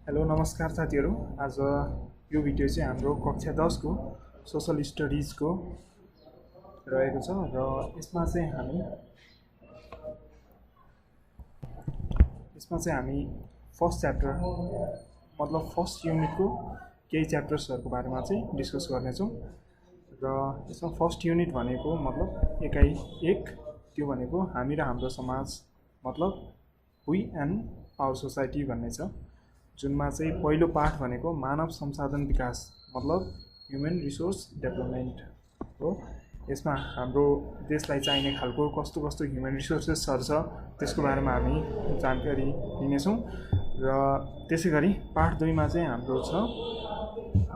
Hello नमस्कार साथीहरू। आज यो भिडियो चाहिँ हाम्रो कक्षा 10 को सोशल स्टडिज को रहेको छ र यसमा चाहिँ हामी फर्स्ट च्याप्टर मतलब फर्स्ट युनिट को केही च्याप्टर्सहरुको बारेमा चाहिँ डिस्कस गर्ने छौं र यसमा फर्स्ट युनिट भनेको मतलब एकाइ 1 त्यो भनेको हामी र हाम्रो समाज मतलब वी एन्ड आवर सोसाइटी भन्ने छ, जुनमा चाहिँ पहिलो पाठ भनेको मानव संसाधन विकास मतलब ह्युमन रिसोर्स डेभलपमेन्ट हो। यसमा हाम्रो देशलाई चाहिने खालको कस्तो कस्तो ह्युमन रिसोर्सेसहरु छ त्यसको बारेमा हामी जानकारी लिनेछौं र त्यसैगरी पाठ 2 मा चाहिँ हाम्रो छ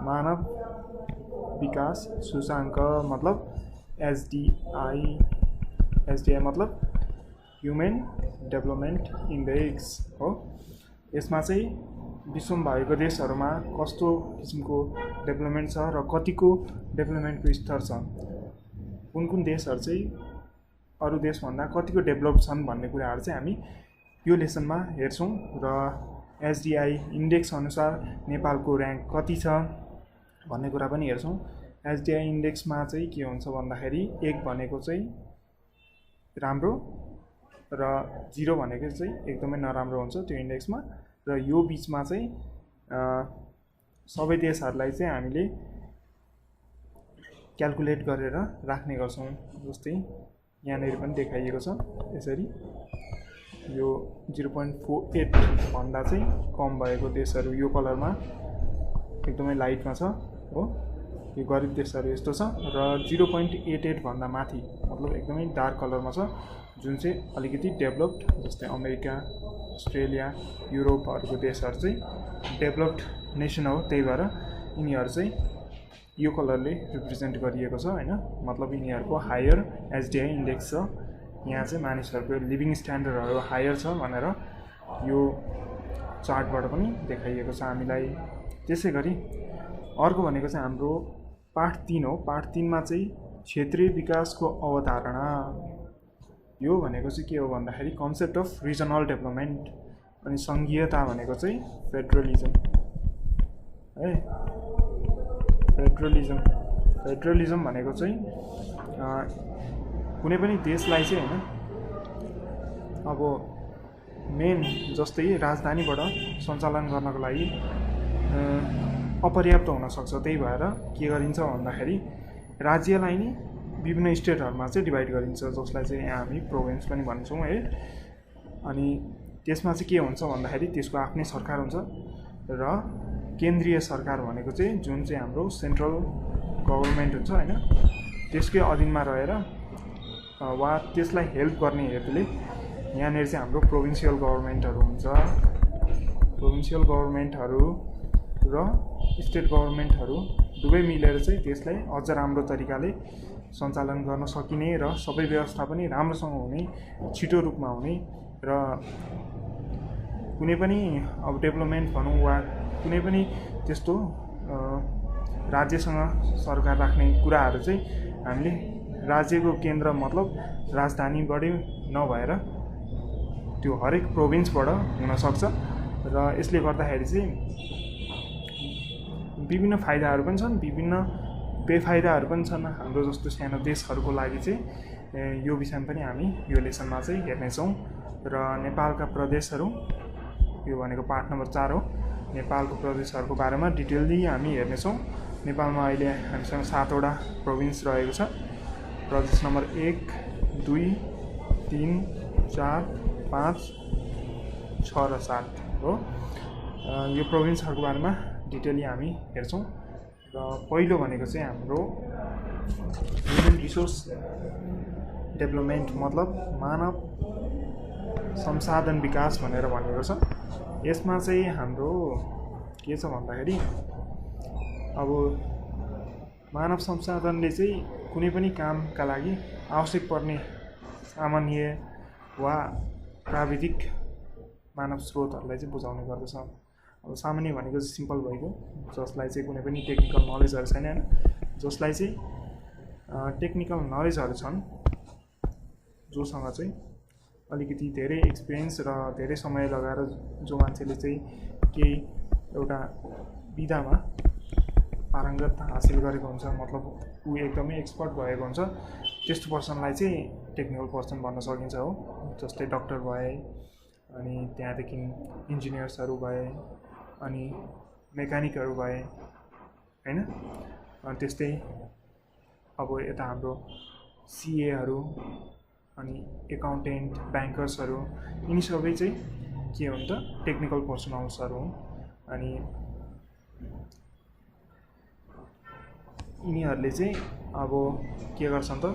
मानव विकास सूचाङ्क मतलब एसडीआई मतलब ह्युमन डेभलपमेन्ट इन्डेक्स हो। यसमा चाहिँ विश्वमा भएको देशहरुमा कस्तो किसिमको डेभलपमेन्ट छ र कतिको डेभलपमेन्टको स्तर छ, कुन देशहरु चाहिँ अरु देशभन्दा कतिको डेभलप छन् भन्ने कुराहरु चाहिँ हामी यो लेसनमा हेर्छौं र एसडीआई इन्डेक्स अनुसार नेपालको र्याङ्क कति छ भन्ने कुरा पनि हेर्छौं। एसडीआई इन्डेक्समा चाहिँ के हुन्छ भन्दाखेरि 1 भनेको चाहिँ राम्रो र 0 भनेको चाहिँ एकदमै नराम्रो हुन्छ त्यो इन्डेक्समा र यो बीचमा चाहिँ सबै देशहरुलाई चाहिँ हामीले क्याल्कुलेट गरेर राख्ने गर्छौं। जस्तै यहाँनेर पनि देखाइएको छ यसरी यो 0.48 भन्दा चाहिँ कम भएको देशहरु यो कलरमा एकदमै लाइटमा छ हो। यो गरिब देशहरु यस्तो छ र 0.88 भन्दा माथि मतलब एकदमै डार्क कलरमा छ जुन चाहिँ अलिकति डेभलप्ड, जस्तै अमेरिका, अस्ट्रेलिया, युरोपहरुको देशहरु चाहिँ डेभलप्ड नेसन हो। त्यही भएर यिनीहरु चाहिँ यो कलरले रिप्रेजेन्ट गरिएको छ हैन, मतलब यिनीहरुको हायर एसडीआई इन्डेक्स छ। यहाँ चाहिँ मानिसहरुको लिभिङ स्ट्यान्डर्डहरु हायर छ भनेर यो चार्टबाट पनि देखाइएको छ हामीलाई। त्यसैगरी अर्को भनेको चाहिँ हाम्रो पाठ 3 हो। पाठ 3 मा चाहिँ क्षेत्रीय विकासको अवधारणा। यो भनेको चाहिँ के हो भन्दाखेरि कन्सेप्ट अफ रिजनल डेभलपमेन्ट, अनि संघीयता भनेको चाहिँ फेडरलिजम है। फेडरलिजम भनेको चाहिँ कुनै पनि देशलाई चाहिँ हैन अब मेन जस्तै राजधानीबाट सञ्चालन गर्नको लागि अपर्याप्त हुन सक्छ। त्यही भएर के गरिन्छ भन्दाखेरि राज्यलाई नि विभिन्न स्टेटहरुमा चाहिँ डिभाइड गरिन्छ, जसलाई चाहिँ यहाँ हामी प्रोभिन्स पनि भन्छौं है। अनि त्यसमा चाहिँ के हुन्छ भन्दाखेरि त्यसको आफ्नै सरकार हुन्छ र केन्द्रीय सरकार भनेको चाहिँ जुन चाहिँ हाम्रो सेन्ट्रल गभर्नमेन्ट हुन्छ हैन, त्यसकै अधीनमा रहेर वा त्यसलाई हेल्प गर्ने हेतुले यहाँनेर चाहिँ हाम्रो प्रोभिन्सियल गभर्नमेन्टहरु हुन्छ। प्रोभिन्सियल गभर्नमेन्टहरु र स्टेट गभर्नमेन्टहरु दुवै मिलेर चाहिँ त्यसलाई अझ राम्रो तरिकाले सञ्चालन गर्न सकिने र सबै व्यवस्था पनि राम्रोसँग हुने, छिटो रूपमा हुने र कुनै पनि अब डेभलपमेन्ट भनौं वा कुनै पनि त्यस्तो राज्यसँग सरकार राख्ने कुराहरु चाहिँ हामीले राज्यको केन्द्र मतलब राजधानीबाटै नभएर त्यो हरेक प्रोभिन्सबाट हुन सक्छ र यसले गर्दाखेरि चाहिँ विभिन्न फाइदाहरु पनि छन्, विभिन्न बेफाइदाहरु पनि छन्। हाम्रो जस्तो सानो देशहरुको लागि चाहिँ यो विषयमा पनि हामी यो लेसनमा चाहिँ हेर्ने छौं र नेपालका प्रदेशहरु यो भनेको पाठ नम्बर 4 हो। नेपालको प्रदेशहरुको बारेमा डिटेलली हामी हेर्ने छौं। नेपालमा अहिले हामीसँग 7 वटा प्रोभिन्स रहेको छ। प्रदेश नम्बर 1, 2, 3, 4, 5, 6 र 7 हो। यो प्रोभिन्सहरुको बारेमा डिटेलली हामी हेर्छौं र पहिलो भनेको चाहिँ हाम्रो ह्युमन रिसोर्स डेभलपमेन्ट मतलब मानव संसाधन विकास भनेर भनेको छ। यसमा चाहिँ हाम्रो के छ भन्दाखेरि अब मानव संसाधनले चाहिँ कुनै पनि कामका लागि आवश्यक पर्ने सामान्य वा प्राविधिक मानव स्रोतहरुलाई चाहिँ बुझाउने गर्दछ। अब सामान्य भनेको चाहिँ सिम्पल भएको, जसलाई चाहिँ कुनै पनि टेक्निकल नलेजहरु छैन हैन, जसलाई चाहिँ टेक्निकल नलेजहरु छन्, जोसँग चाहिँ अलिकति धेरै एक्सपिरियन्स र धेरै समय लगाएर जो मान्छेले चाहिँ केही एउटा विधामा पारङ्गत हासिल गरेको हुन्छ, मतलब ऊ एकदमै एक्सपर्ट भएको हुन्छ, त्यस्तो पर्सनलाई चाहिँ टेक्निकल पर्सन भन्न सकिन्छ हो। जस्तै डक्टर भए, अनि त्यहाँदेखि इन्जिनियर्सहरू भए, अनि मेकानिकहरू भए हैन। अनि त्यस्तै अब यता हाम्रो सिएहरू, अनि एकाउन्टेन्ट, ब्याङ्कर्सहरू, यिनी सबै चाहिँ के हो त टेक्निकल पर्सनल्सहरू हुन्। अनि यिनीहरूले चाहिँ अब के गर्छन् त,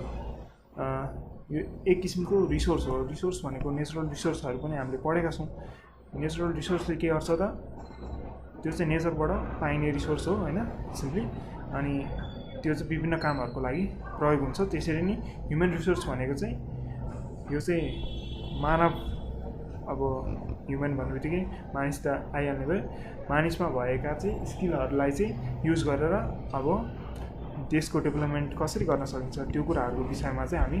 यो एक किसिमको रिसोर्स हो। रिसोर्स भनेको नेचुरल रिसोर्सहरू पनि हामीले पढेका छौँ। नेचुरल रिसोर्सले के गर्छ त, त्यो चाहिँ नेचरबाट पाइने रिसोर्स हो हैन, सिम्पली। अनि त्यो चाहिँ विभिन्न कामहरूको लागि प्रयोग हुन्छ। त्यसरी नै ह्युमन रिसोर्स भनेको चाहिँ यो चाहिँ मानव, अब ह्युमन भन्ने बित्तिकै मानिस त आइहाल्ने भयो। मानिसमा भएका चाहिँ स्किलहरूलाई चाहिँ युज गरेर अब देशको डेभलपमेन्ट कसरी गर्न सकिन्छ त्यो कुराहरूको विषयमा चाहिँ हामी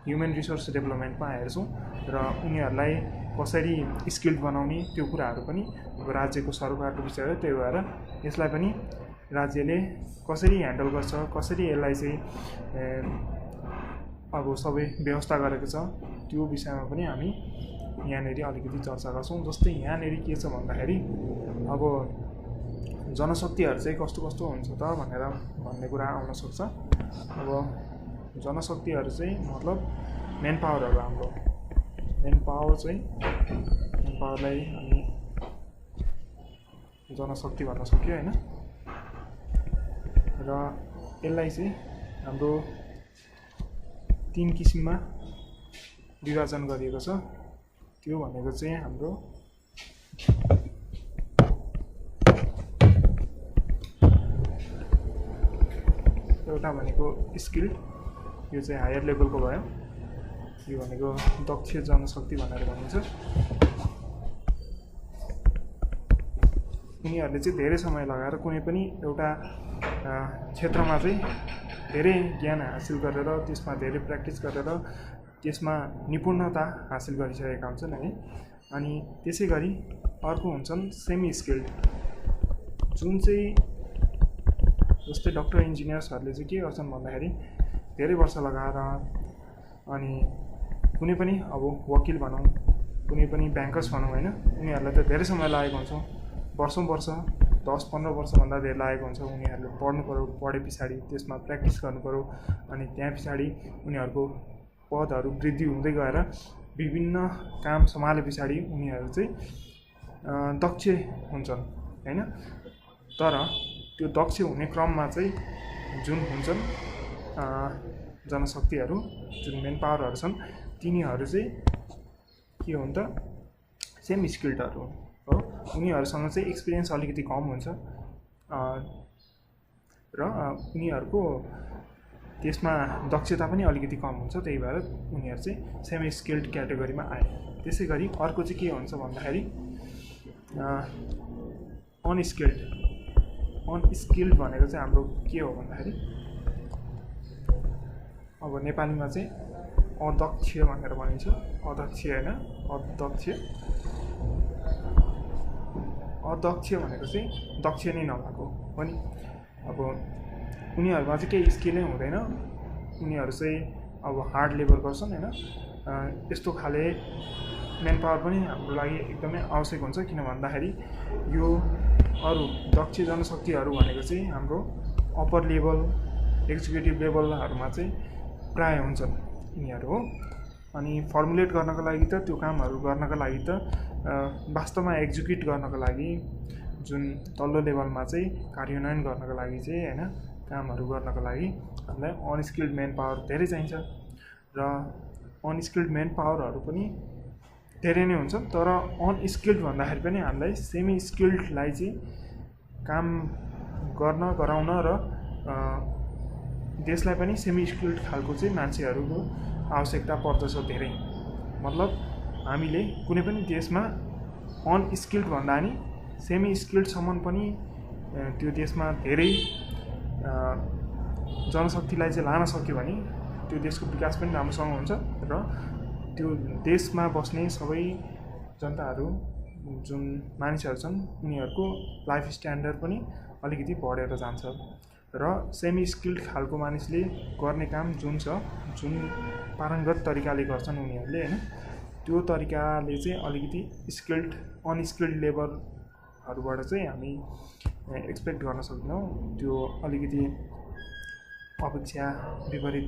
ह्युमन रिसोर्स डेभलपमेन्टमा हेर्छौँ। र उनीहरूलाई कसरी स्किल्ड बनाउने त्यो कुराहरू पनि अब राज्यको सरकारको विषय हो। त्यही भएर यसलाई पनि राज्यले कसरी ह्यान्डल गर्छ, कसरी यसलाई चाहिँ अब सबै व्यवस्था गरेको छ, त्यो विषयमा पनि हामी यहाँनिर अलिकति चर्चा गर्छौँ। जस्तै यहाँनिर के छ भन्दाखेरि अब जनशक्तिहरू चाहिँ कस्तो कस्तो हुन्छ त भनेर भन्ने कुरा आउन सक्छ। अब जनशक्तिहरू चाहिँ मतलब मेन पावरहरू, हाम्रो मेन पावर चाहिँ, मेन पावरलाई हामी जनशक्ति भन्न सक्यो हैन। र यसलाई चाहिँ हाम्रो 3 किसिममा विभाजन गरिएको छ। त्यो भनेको चाहिँ हाम्रो एउटा भनेको स्किल, यो चाहिँ हायर लेभलको भयो। यो भनेको दक्ष जनशक्ति भनेर भनिन्छ। उनीहरूले चाहिँ धेरै समय लगाएर कुनै पनि एउटा क्षेत्रमा चाहिँ धेरै ज्ञान हासिल गरेर, त्यसमा धेरै प्र्याक्टिस गरेर त्यसमा निपुणता हासिल गरिसकेका हुन्छन् है। अनि त्यसै गरी अर्को हुन्छन् सेमी स्किल्ड, जुन चाहिँ जस्तै डक्टर इन्जिनियर्सहरूले चाहिँ के गर्छन् भन्दाखेरि धेरै वर्ष लगाएर, अनि कुनै पनि अब वकिल भनौँ, कुनै पनि ब्याङ्कर्स भनौँ हैन, उनीहरूलाई त धेरै समय लागेको हुन्छ, वर्षौँ वर्ष, 10-15 वर्षभन्दा धेरै लागेको हुन्छ। उनीहरूले पढ्नु पऱ्यो, पढे पछाडि त्यसमा प्र्याक्टिस गर्नु पऱ्यो, अनि त्यहाँ पछाडि उनीहरूको पदहरू वृद्धि हुँदै गएर विभिन्न काम सम्हाले पछाडि उनीहरू चाहिँ दक्ष हुन्छन् हैन। तर त्यो दक्ष हुने क्रममा चाहिँ जुन हुन्छन् जनशक्तिहरू, जुन मेन पावरहरू छन्, तिनीहरू चाहिँ के हुन् त सेमी स्किल्डहरू हो। उनीहरूसँग चाहिँ एक्सपिरियन्स अलिकति कम हुन्छ र उनीहरूको त्यसमा दक्षता पनि अलिकति कम हुन्छ। त्यही भएर उनीहरू चाहिँ सेमी स्किल्ड क्याटेगोरीमा आए। त्यसै गरी अर्को चाहिँ के हुन्छ भन्दाखेरि अनस्किल्ड। अनस्किल्ड भनेको चाहिँ हाम्रो के हो भन्दाखेरि अब नेपालीमा चाहिँ अदक्ष भनेर भनिन्छ। अदक्ष हैन, अदक्ष। अदक्ष भनेको चाहिँ दक्ष नै नभएको हो नि। अब उनीहरूमा चाहिँ केही स्किलै हुँदैन, उनीहरू चाहिँ अब हार्ड लेबर गर्छन् हैन। यस्तो खाले मेन पावर पनि हाम्रो लागि एकदमै आवश्यक हुन्छ। किन भन्दाखेरि यो अरू दक्ष जनशक्तिहरू भनेको चाहिँ हाम्रो अप्पर लेभल, एक्जिक्युटिभ लेभलहरूमा चाहिँ प्राय हुन्छन् यिनीहरू हो। अनि फर्मुलेट गर्नको लागि त, त्यो कामहरू गर्नको लागि त, वास्तवमा एक्जिक्युट गर्नको लागि जुन तल्लो लेभलमा चाहिँ कार्यान्वयन गर्नको लागि चाहिँ हैन, कामहरू गर्नको लागि हामीलाई अनस्किल्ड मेन पावर धेरै चाहिन्छ। र अनस्किल्ड मेन पावरहरू पनि धेरै नै हुन्छ। तर अनस्किल्ड भन्दाखेरि पनि हामीलाई सेमी स्किल्डलाई चाहिँ काम गर्न गराउन र देशलाई पनि सेमी स्किल्ड खालको चाहिँ मान्छेहरूको आवश्यकता पर्दछ धेरै। मतलब हामीले कुनै पनि देशमा अनस्किल्ड भन्दा नि सेमी स्किल्डसम्म पनि त्यो देशमा धेरै जनशक्तिलाई चाहिँ लान सक्यो भने त्यो देशको विकास पनि राम्रोसँग हुन्छ र त्यो देशमा बस्ने सबै जनताहरू जुन मानिसहरू छन् उनीहरूको लाइफ स्ट्यान्डर्ड पनि अलिकति बढेर जान्छ र सेमी स्किल्ड खालको मानिसले गर्ने काम जुन छ, जुन पारङ्गत तरिकाले गर्छन् उनीहरूले हैन, त्यो तरिकाले चाहिँ अलिकति स्किल्ड अनस्किल्ड लेबरहरूबाट चाहिँ हामी एक्सपेक्ट गर्न सक्दैनौँ। त्यो अलिकति अपेक्षा विपरीत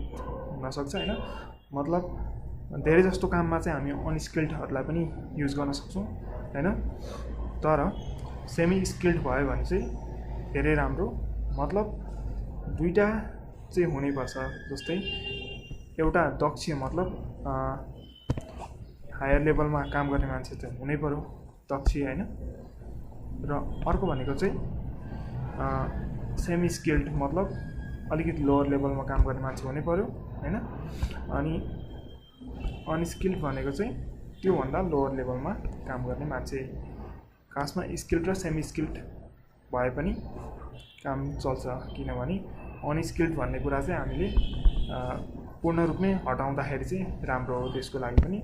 हुनसक्छ हैन। मतलब धेरै जस्तो काममा चाहिँ हामी अनस्किल्डहरूलाई पनि युज गर्न सक्छौँ हैन। तर सेमी स्किल्ड भयो भने चाहिँ धेरै राम्रो। मतलब दुईटा चाहिँ हुनैपर्छ। जस्तै एउटा दक्ष मतलब हायर लेभलमा काम गर्ने मान्छे चाहिँ हुनै पर्यो दक्ष हैन। र अर्को भनेको चाहिँ सेमी स्किल्ड मतलब अलिकति लोअर लेभलमा काम गर्ने मान्छे हुनै पर्यो हैन। अनि अनस्किल्ड भनेको चाहिँ त्योभन्दा लोअर लेभलमा काम गर्ने मान्छे। खासमा स्किल्ड र सेमी स्किल्ड भए पनि काम चल्छ, किनभने अनस्किल्ड भन्ने कुरा चाहिँ हामीले पूर्ण रूपमै हटाउँदाखेरि चाहिँ राम्रो हो देशको लागि पनि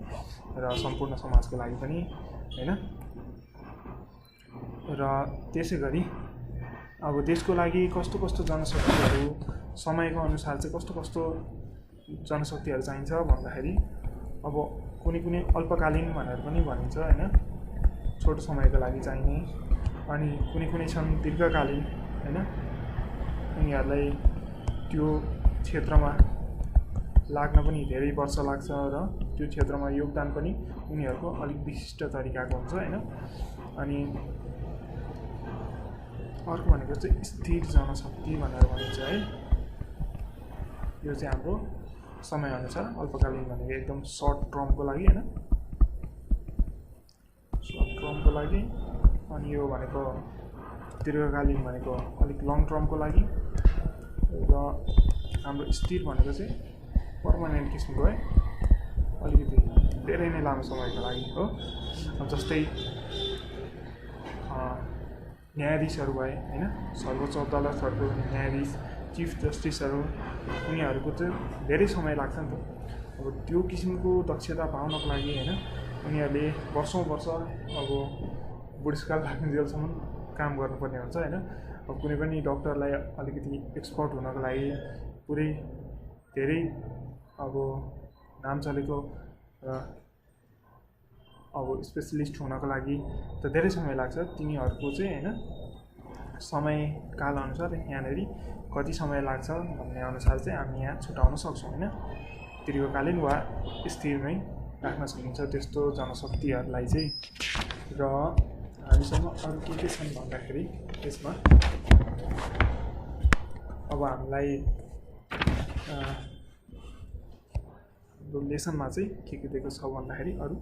र सम्पूर्ण समाजको लागि पनि हैन। र त्यसै गरी अब देशको लागि कस्तो कस्तो जनशक्तिहरू समयको अनुसार चाहिँ कस्तो कस्तो जनशक्तिहरू चाहिन्छ भन्दाखेरि अब कुनै कुनै अल्पकालीन भनेर पनि भनिन्छ हैन, छोटो समयको लागि चाहिने। अनि कुनै कुनै छन् दीर्घकालीन हैन, उनीहरूलाई त्यो क्षेत्रमा लाग्न पनि धेरै वर्ष लाग्छ र त्यो क्षेत्रमा योगदान पनि उनीहरूको अलिक विशिष्ट तरिकाको हुन्छ हैन। अनि अर्को भनेको चाहिँ स्थिर जनशक्ति भनेर भनिन्छ है। यो चाहिँ हाम्रो समयअनुसार अल्पकालीन भनेको एकदम सर्ट टर्मको लागि हैन, सर्ट टर्मको लागि। अनि यो भनेको दीर्घकालीन भनेको अलिक लङ टर्मको लागि। र हाम्रो स्थिर भनेको चाहिँ पर्मानेन्ट किसिमको है, अलिकति धेरै नै लामो समयको लागि हो। जस्तै न्यायाधीशहरू भए हैन, सर्वोच्च अदालतहरूको न्यायाधीश, चिफ जस्टिसहरू, उनीहरूको चाहिँ धेरै समय लाग्छ नि त। अब त्यो किसिमको दक्षता पाउनको लागि हैन, उनीहरूले वर्षौँ वर्ष अब बुढेसकाल लाग्नुन्जेलसम्म काम गर्नुपर्ने हुन्छ हैन। अब कुनै पनि डक्टरलाई अलिकति एक्सपर्ट हुनको लागि पुरै धेरै अब नाम चलेको अब स्पेसलिस्ट हुनको लागि त धेरै समय लाग्छ। तिनीहरूको चाहिँ हैन समयकाल अनुसार यहाँनिर कति समय लाग्छ भन्ने अनुसार चाहिँ हामी यहाँ छुटाउन सक्छौँ हैन। दीर्घकालीन वा स्थिरमै राख्न सकिन्छ त्यस्तो जनशक्तिहरूलाई चाहिँ। र हामीसँग अरू के छन् भन्दाखेरि यसमा अब हामीलाई लेसनमा चाहिँ के दिएको छ भन्दाखेरि अरू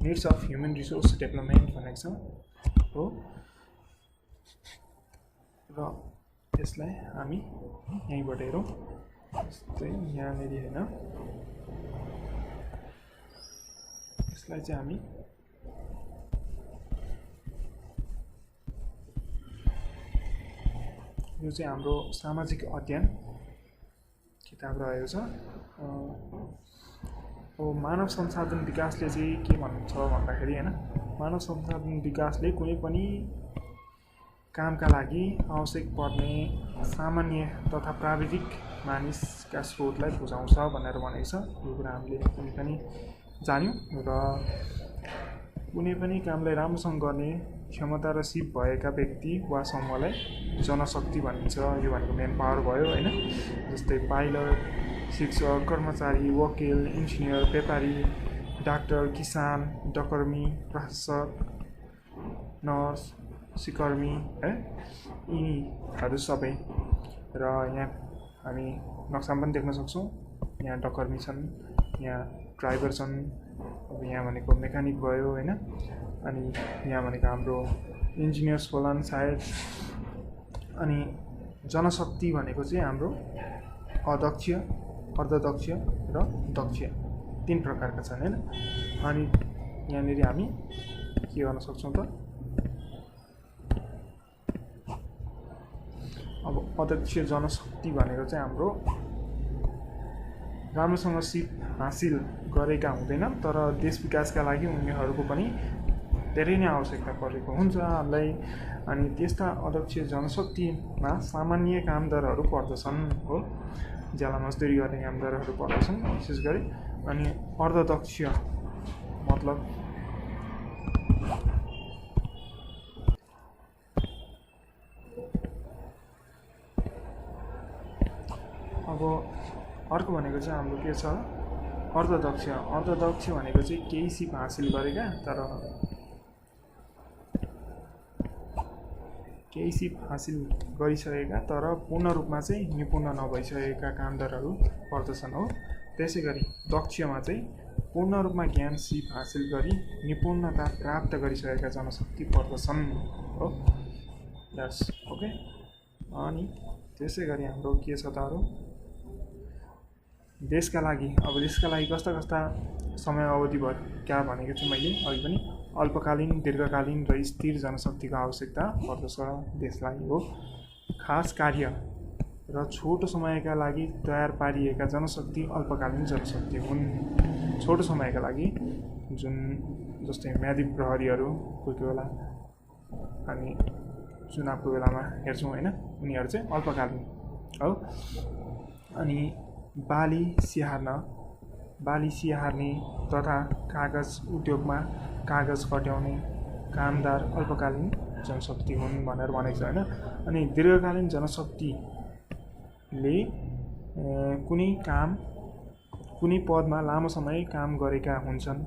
needs of human resource development भनेको छ हो। र यसलाई हामी यहीँबाट हेरौँ। जस्तै यहाँनिर होइन, यसलाई चाहिँ हामी यो चाहिँ हाम्रो सामाजिक अध्ययन किताब रहेको छ। अब मानव संसाधन विकासले चाहिँ के भन्छ भन्दाखेरि हैन, मानव संसाधन विकासले कुनै पनि कामका लागि आवश्यक पर्ने सामान्य तथा प्राविधिक मानिसका स्रोतलाई बुझाउँछ भनेर भनेको छ। यो कुरा हामीले कुनै पनि जान्यौँ। र कुनै पनि कामलाई राम्रोसँग गर्ने क्षमता र सिप भएका व्यक्ति वा समूहलाई जनशक्ति भनिन्छ। यो भनेको मेन पावर भयो हैन। जस्तै पाइलट, शिक्षक, कर्मचारी, वकिल, इन्जिनियर, व्यापारी, डाक्टर, किसान, डकर्मी, प्रशासक, नर्स, सिकर्मी है, यिनीहरू सबै। र यहाँ हामी नक्सामा पनि देख्न सक्छौँ। यहाँ डकर्मी छन्, यहाँ ड्राइभर छन्, अब यहाँ भनेको मेकानिक भयो हैन। अनि यहाँ भनेको हाम्रो इन्जिनियर्स होलान् सायद। अनि जनशक्ति भनेको चाहिँ हाम्रो अदक्ष, अर्धदक्ष र दक्ष 3 प्रकारका छन् हैन। अनि यहाँनिर हामी के गर्न सक्छौँ त, अब अदक्ष जनशक्ति भनेको चाहिँ हाम्रो राम्रोसँग सिप हासिल गरेका हुँदैनन्, तर देश विकासका लागि उनीहरूको पनि धेरै नै आवश्यकता परेको हुन्छ हामीलाई। अनि त्यस्ता अध्यक्ष जनशक्तिमा सामान्य कामदारहरू पर्दछन् हो, ज्याला मजदुरी गर्ने कामदारहरू पर्दछन् विशेष गरी। अनि अर्धदक्ष मतलब अब अर्को भनेको चाहिँ हाम्रो के छ, अर्धदक्ष भनेको चाहिँ केही सिप हासिल गरेका तर केही सिप हासिल गरिसकेका तर पूर्ण रूपमा चाहिँ निपुण नभइसकेका कामदारहरू पर्दछन् हो। त्यसै गरी दक्षमा चाहिँ पूर्ण रूपमा ज्ञान सिप हासिल गरी निपुणता प्राप्त गरिसकेका जनशक्ति पर्दछन् हो। यस ओके। अनि त्यसै गरी हाम्रो के छ त अरू, देशका लागि कस्ता कस्ता समय अवधि क्या भनेको छु मैले अघि पनि, अल्पकालीन, दीर्घकालीन र स्थिर जनशक्तिको आवश्यकता पर्दछ देशलाई हो। खास कार्य र छोटो समयका लागि तयार पारिएका जनशक्ति अल्पकालीन जनशक्ति हुन्। छोटो समयका लागि जुन जस्तै म्यादी प्रहरीहरू कोही बेला हामी चुनावको बेलामा हेर्छौँ होइन, उनीहरू चाहिँ अल्पकालीन हो। अनि बाली स्याहार्ने तथा कागज उद्योगमा कागज कट्याउने कामदार अल्पकालीन जनशक्ति हुन् भनेर भनेको छ होइन। अनि दीर्घकालीन जनशक्तिले कुनै पदमा लामो समय काम गरेका हुन्छन्,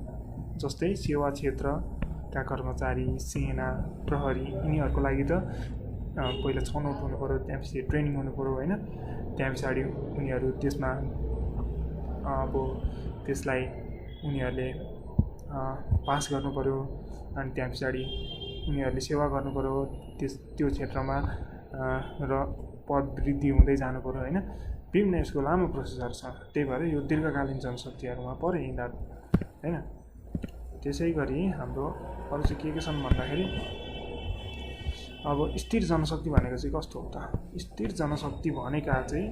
जस्तै सेवा क्षेत्रका कर्मचारी, सेना, प्रहरी, यिनीहरूको लागि त पहिला छनौट हुनु पऱ्यो, त्यसपछि ट्रेनिङ हुनु पऱ्यो होइन। त्यहाँ पछाडि उनीहरू त्यसमा अब त्यसलाई उनीहरूले पास गर्नु पऱ्यो। अनि त्यहाँ पछाडि उनीहरूले सेवा गर्नु पऱ्यो त्यो क्षेत्रमा र पद वृद्धि हुँदै जानु पऱ्यो होइन। विभिन्न यसको लामो प्रोसेसहरू छ, त्यही भएर यो दीर्घकालीन जनशक्तिहरूमा पऱ्यो यिनीहरू होइन। त्यसै गरी हाम्रो अरू चाहिँ के छन् भन्दाखेरि, अब स्थिर जनशक्ति भनेको चाहिँ कस्तो हो त, स्थिर जनशक्ति भनेका चाहिँ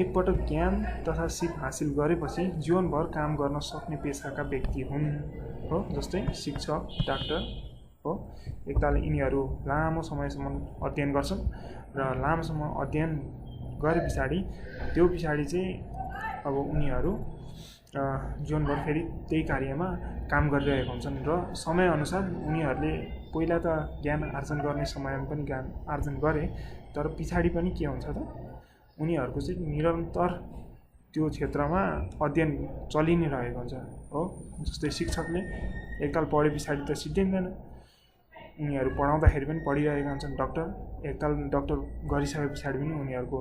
एकपटक ज्ञान तथा सिप हासिल गरेपछि जीवनभर काम गर्न सक्ने पेसाका व्यक्ति हुन् हो। जस्तै शिक्षक, डाक्टर हो। एकताल यिनीहरू लामो समयसम्म अध्ययन गर्छन् र लामो समय अध्ययन गरे पछाडि चाहिँ अब उनीहरू जीवनभर फेरि त्यही कार्यमा काम गरिरहेका हुन्छन् र समयअनुसार उनीहरूले पहिला त ज्ञान आर्जन गर्ने समयमा पनि ज्ञान आर्जन गरे, तर पछाडि पनि के हुन्छ त उनीहरूको चाहिँ निरन्तर त्यो क्षेत्रमा अध्ययन चलि नै रहेको हुन्छ हो। जस्तै शिक्षकले एकताल पढे पछाडि त सिद्धिँदैन, उनीहरू पढाउँदाखेरि पनि पढिरहेका हुन्छन्। एकताल डक्टर गरिसके पछाडि पनि उनीहरूको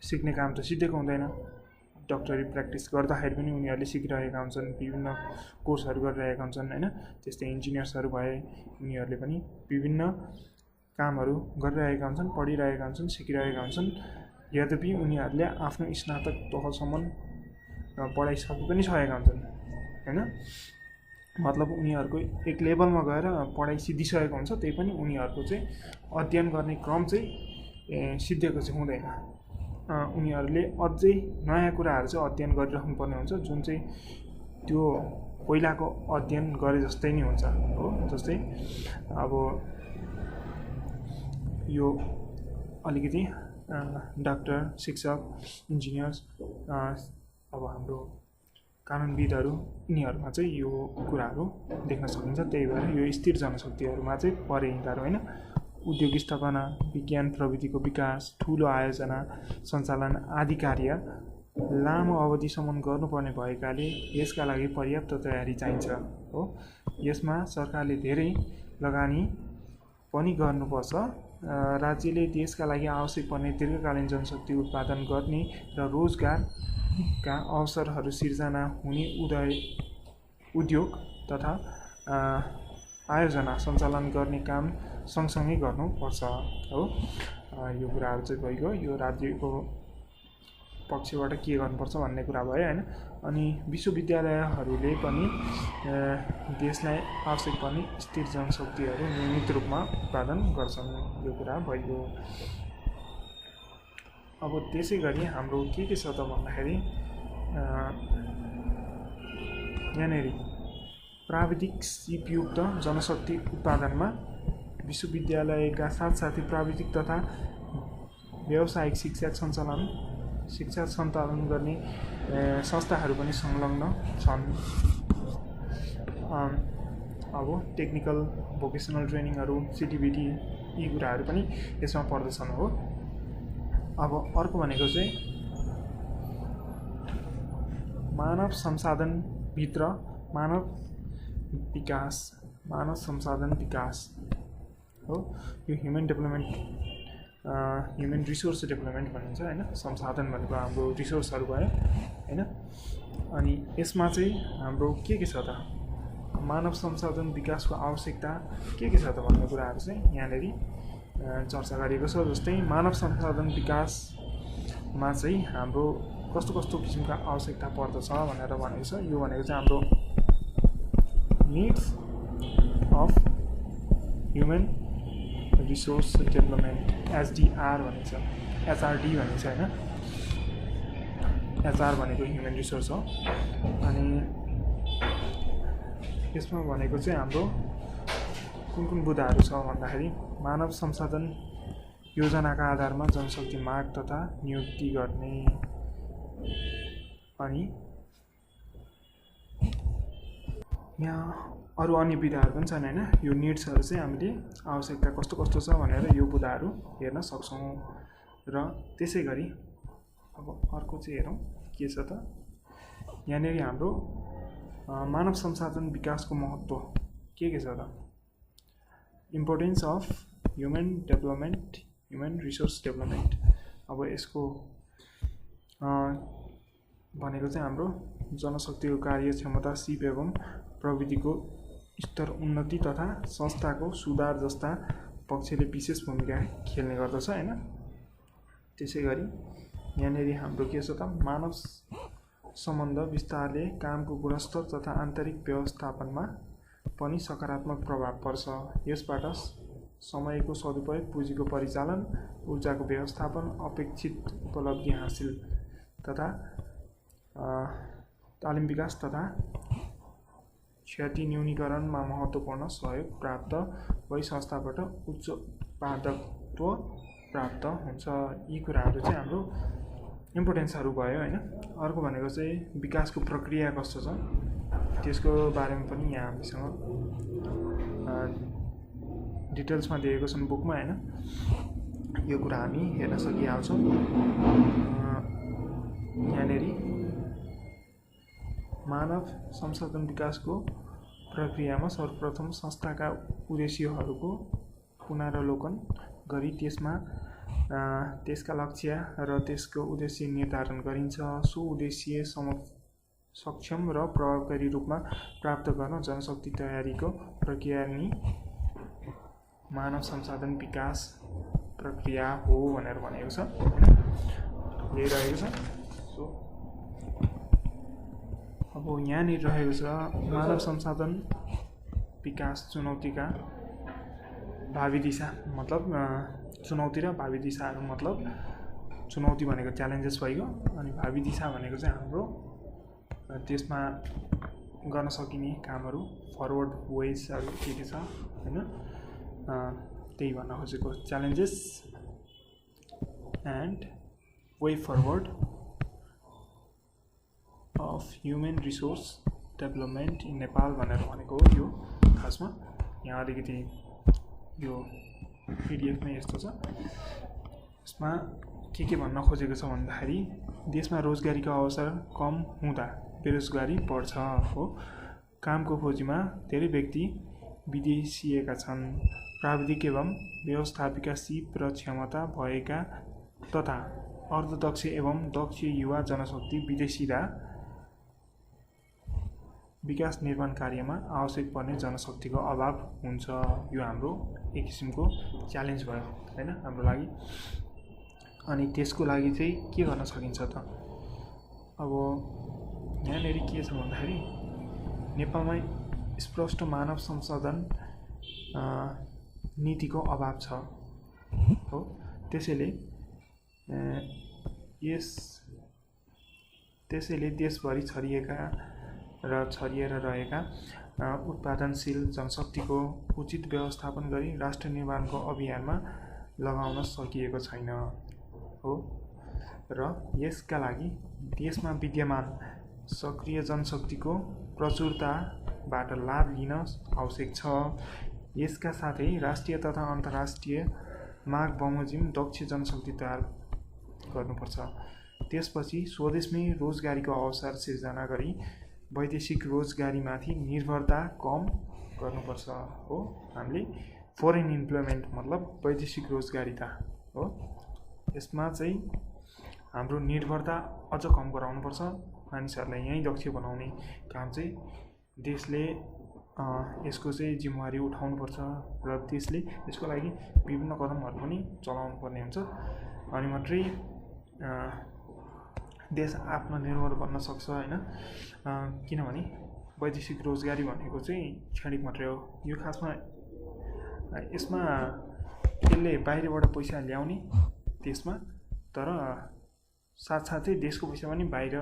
सिक्ने काम त सिद्धेको हुँदैन। डक्टरी प्र्याक्टिस गर्दाखेरि पनि उनीहरूले सिकिरहेका हुन्छन्, विभिन्न कोर्सहरू गरिरहेका हुन्छन् होइन। त्यस्तै इन्जिनियर्सहरू भए उनीहरूले पनि विभिन्न कामहरू गरिरहेका हुन्छन्, पढिरहेका हुन्छन्, सिकिरहेका हुन्छन्। यद्यपि उनीहरूले आफ्नो स्नातक तहसम्म पढाइसके पनि सकेका हुन्छन् होइन। मतलब उनीहरूको एक लेभलमा गएर पढाइ सिद्धिसकेको हुन्छ, त्यही पनि उनीहरूको चाहिँ अध्ययन गर्ने क्रम चाहिँ सिद्धिएको चाहिँ हुँदैन। उनीहरूले अझै नयाँ कुराहरू चाहिँ अध्ययन गरिराख्नुपर्ने हुन्छ, जुन चाहिँ त्यो पहिलाको अध्ययन गरे जस्तै नै हुन्छ हो। जस्तै अब यो अलिकति डाक्टर, शिक्षक, इन्जिनियर्स, अब हाम्रो कानुनविदहरू, यिनीहरूमा चाहिँ यो कुराहरू देख्न सकिन्छ। त्यही भएर यो स्थिर जनशक्तिहरूमा चाहिँ परे यिनीहरू होइन। उद्योग स्थापना, विज्ञान प्रविधिको विकास, ठुलो आयोजना सञ्चालन आदि कार्य लामो अवधिसम्म गर्नुपर्ने भएकाले यसका लागि पर्याप्त तयारी चाहिन्छ हो। यसमा सरकारले धेरै लगानी पनि गर्नुपर्छ। राज्यले देशका लागि आवश्यक पर्ने दीर्घकालीन जनशक्ति उत्पादन गर्ने र रोजगारका अवसरहरू सिर्जना हुने उद्योग तथा आयोजना सञ्चालन गर्ने काम सँगसँगै गर्नुपर्छ हो। यो कुराहरू चाहिँ भइगयो, यो राज्यको पक्षबाट के गर्नुपर्छ भन्ने कुरा भयो होइन। अनि विश्वविद्यालयहरूले पनि देशलाई आवश्यक पर्ने स्थिर जनशक्तिहरू नियमित रूपमा उत्पादन गर्छन्, यो कुरा भइगयो। अब त्यसै गरी हाम्रो के छ त भन्दाखेरि यहाँनेरि प्राविधिक सिपयुक्त जनशक्ति उत्पादनमा विश्वविद्यालयका साथसाथै प्राविधिक तथा व्यावसायिक शिक्षा सञ्चालन गर्ने संस्थाहरू पनि संलग्न छन्। अब टेक्निकल भोकेसनल ट्रेनिङहरू सिटिबिटी यी कुराहरू पनि यसमा पर्दछन् हो। अब अर्को भनेको चाहिँ मानव संसाधनभित्र मानव संसाधन विकास हो। यो ह्युमन रिसोर्स डेभलपमेन्ट भनिन्छ हैन। संसाधन भनेको हाम्रो रिसोर्सहरू भयो हैन। अनि यसमा चाहिँ हाम्रो के छ त मानव संसाधन विकासको आवश्यकता के छ त भन्ने कुराहरू चाहिँ यहाँनेरि चर्चा गरिएको छ। जस्तै मानव संसाधन विकासमा चाहिँ हाम्रो कस्तो कस्तो किसिमका आवश्यकता पर्दछ भनेर भनेको छ। यो भनेको चाहिँ हाम्रो needs of human resource development HDR भनिन्छ, एचआरडी भनिन्छ हैन। एचआर भनेको ह्युमन रिसोर्स हो। अनि यसमा भनेको चाहिँ हाम्रो कुन बुदाहरू छ भन्दाखेरि मानव संसाधन योजनाका आधारमा जनशक्ति माग तथा नियुक्ति गर्ने। अनि यहाँ अरू अन्य विधाहरू पनि छन् हैन। यो निड्सहरू चाहिँ हामीले आवश्यकता कस्तो कस्तो छ भनेर यो बुदाहरू हेर्न सक्छौँ। र त्यसै गरी अब अर्को चाहिँ हेरौँ के छ त। यहाँनेरि हाम्रो मानव संसाधन विकासको महत्त्व के छ त। Importance of human development, human resource development. अब यसको भनेको चाहिँ हाम्रो जनशक्तिको कार्यक्षमता सिप एवं प्रविधिको स्तर उन्नति तथा संस्थाको सुधार जस्ता पक्षले विशेष भूमिका खेल्ने गर्दछ हैन। त्यसै गरी यहाँनेरि हाम्रो के छ त मानव सम्बन्ध विस्तारले कामको गुणस्तर तथा आन्तरिक व्यवस्थापनमा पनि सकारात्मक प्रभाव पर्छ। यसबाट समयको सदुपयोग, पुँजीको परिचालन, ऊर्जाको व्यवस्थापन, अपेक्षित उपलब्धि हासिल तथा तालिम विकास तथा क्षति न्यूनीकरणमा महत्त्वपूर्ण सहयोग प्राप्त भई संस्थाबाट उच्च उत्पादकत्व प्राप्त हुन्छ। यी कुराहरू चाहिँ हाम्रो इम्पोर्टेन्सहरू भयो हैन। अर्को भनेको चाहिँ विकासको प्रक्रिया कस्तो छ त्यसको बारेमा पनि यहाँ हामीसँग डिटेल्समा दिएको छन् बुकमा हैन। यो कुरा हामी हेर्न सकिहाल्छौँ। यहाँनेरि मानव संसाधन विकासको प्रक्रियामा सर्वप्रथम संस्थाका उद्देश्यहरूको पुनरावलोकन गरी त्यसका लक्ष्य र त्यसको उद्देश्य निर्धारण गरिन्छ। सो उद्देश्य सक्षम र प्रभावकारी रूपमा प्राप्त गर्न जनशक्ति तयारीको प्रक्रिया नै मानव संसाधन विकास प्रक्रिया हो भनेर भनेको छ। यही रहेको छ। सो अब यहाँनिर रहेको छ मानव संसाधन विकास चुनौतीका भावी दिशा, मतलब चुनौती र भावी दिशाहरू। मतलब चुनौती भनेको च्यालेन्जेस भइगयो, अनि भावी दिशा भनेको चाहिँ हाम्रो त्यसमा गर्न सकिने कामहरू, फरवर्ड वेजहरू के छ हैन। त्यही भन्न खोजेको challenges and way forward of human resource development in Nepal भनेर भनेको हो। यो खासमा यहाँ अलिकति यो पिडिएफमा यस्तो छ। यसमा के भन्न खोजेको छ भन्दाखेरि देशमा रोजगारीको अवसर कम हुँदा बेरोजगारी बढ्छ हो। कामको खोजीमा धेरै व्यक्ति विदेशिएका छन्। प्राविधिक एवं व्यवस्थापिका सिप र क्षमता भएका तथा अर्धदक्ष एवं दक्ष युवा जनशक्ति विदेशिदा विकास निर्माण कार्यमा आवश्यक पर्ने जनशक्तिको अभाव हुन्छ। यो हाम्रो एक किसिमको च्यालेन्ज भयो हैन हाम्रो लागि। अनि त्यसको लागि चाहिँ के गर्न सकिन्छ त। अब यहाँनेरि के छ भन्दाखेरि नेपालमा स्पष्ट मानव संसाधन नीतिको अभाव छ हो। त्यसैले देशभरि छरिएका र छरिएर रहेका उत्पादनशील जनशक्तिको उचित व्यवस्थापन गरी राष्ट्र निर्माणको अभियानमा लगाउन सकिएको छैन हो र यसका लागि देशमा विद्यमान सक्रिय जनशक्तिको प्रचुरताबाट लाभ लिन आवश्यक छ। यसका साथै राष्ट्रिय तथा अन्तर्राष्ट्रिय माग बमोजिम दक्ष जनशक्ति तयार गर्नुपर्छ। त्यसपछि स्वदेशमै रोजगारीको अवसर सिर्जना गरी वैदेशिक रोजगारीमाथि निर्भरता कम गर्नुपर्छ हो। हामीले फरेन इम्प्लोइमेन्ट मतलब वैदेशिक रोजगारीता हो, यसमा चाहिँ हाम्रो निर्भरता अझ कम गराउनुपर्छ। मानिसहरूलाई यहीँ दक्ष बनाउने काम चाहिँ देशले यसको चाहिँ जिम्मेवारी उठाउनुपर्छ र देशले यसको लागि विभिन्न कदमहरू पनि चलाउनु पर्ने हुन्छ। अनि मात्रै देश आत्मनिर्भर बन्न सक्छ होइन। किनभने वैदेशिक रोजगारी भनेको चाहिँ क्षणिक मात्रै हो। यो खासमा यसमा यसले बाहिरबाट पैसा ल्याउने देशमा, तर साथसाथै देशको पैसा पनि बाहिर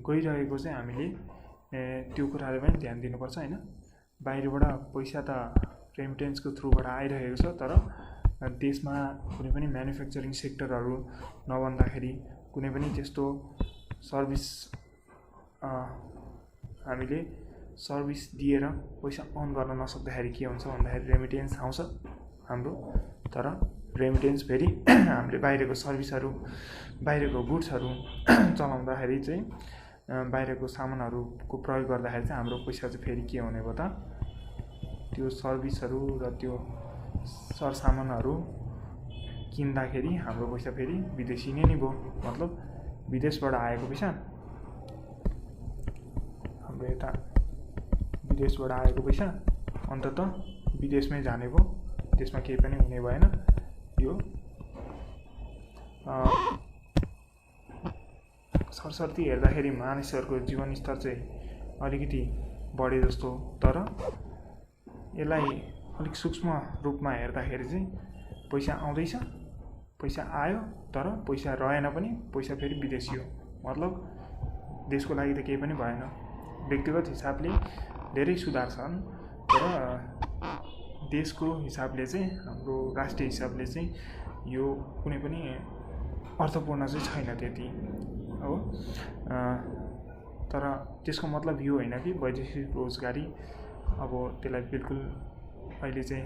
गइरहेको चाहिँ हामीले त्यो कुराले पनि ध्यान दिनुपर्छ होइन। बाहिरबाट पैसा त रेमिटेन्सको थ्रुबाट आइरहेको छ, तर देशमा कुनै पनि म्यानुफ्याक्चरिङ सेक्टरहरू नबन्दाखेरि, कुनै पनि त्यस्तो सर्भिस हामीले सर्भिस दिएर पैसा अर्न गर्न नसक्दाखेरि के हुन्छ भन्दाखेरि रेमिटेन्स आउँछ हाम्रो, तर रेमिटेन्स फेरि हामीले बाहिरको सर्भिसहरू, बाहिरको गुड्सहरू चलाउँदाखेरि चाहिँ, बाहिरको सामानहरूको प्रयोग गर्दाखेरि चाहिँ हाम्रो पैसा चाहिँ फेरि के हुने भयो त, त्यो सर्भिसहरू र त्यो सरसामानहरू किन्दाखेरि हाम्रो पैसा फेरि विदेशी नै भयो। मतलब विदेशबाट आएको पैसा हाम्रो यता विदेशबाट आएको पैसा अन्ततः विदेशमै जाने भयो, त्यसमा केही पनि हुने भएन। यो सरसर्ती हेर्दाखेरि मानिसहरूको जीवनस्तर चाहिँ अलिकति बढे जस्तो, तर यसलाई अलिक सूक्ष्म रूपमा हेर्दाखेरि चाहिँ पैसा आउँदैछ, पैसा आयो, तर पैसा रहेन पनि, पैसा फेरि विदेशी हो। मतलब देशको लागि त केही पनि भएन। व्यक्तिगत हिसाबले धेरै सुधार छन्, तर देशको हिसाबले चाहिँ, हाम्रो राष्ट्रिय हिसाबले चाहिँ यो कुनै पनि अर्थपूर्ण चाहिँ छैन त्यति हो। तर त्यसको मतलब यो होइन कि वैदेशिक रोजगारी अब त्यसलाई बिल्कुल अहिले चाहिँ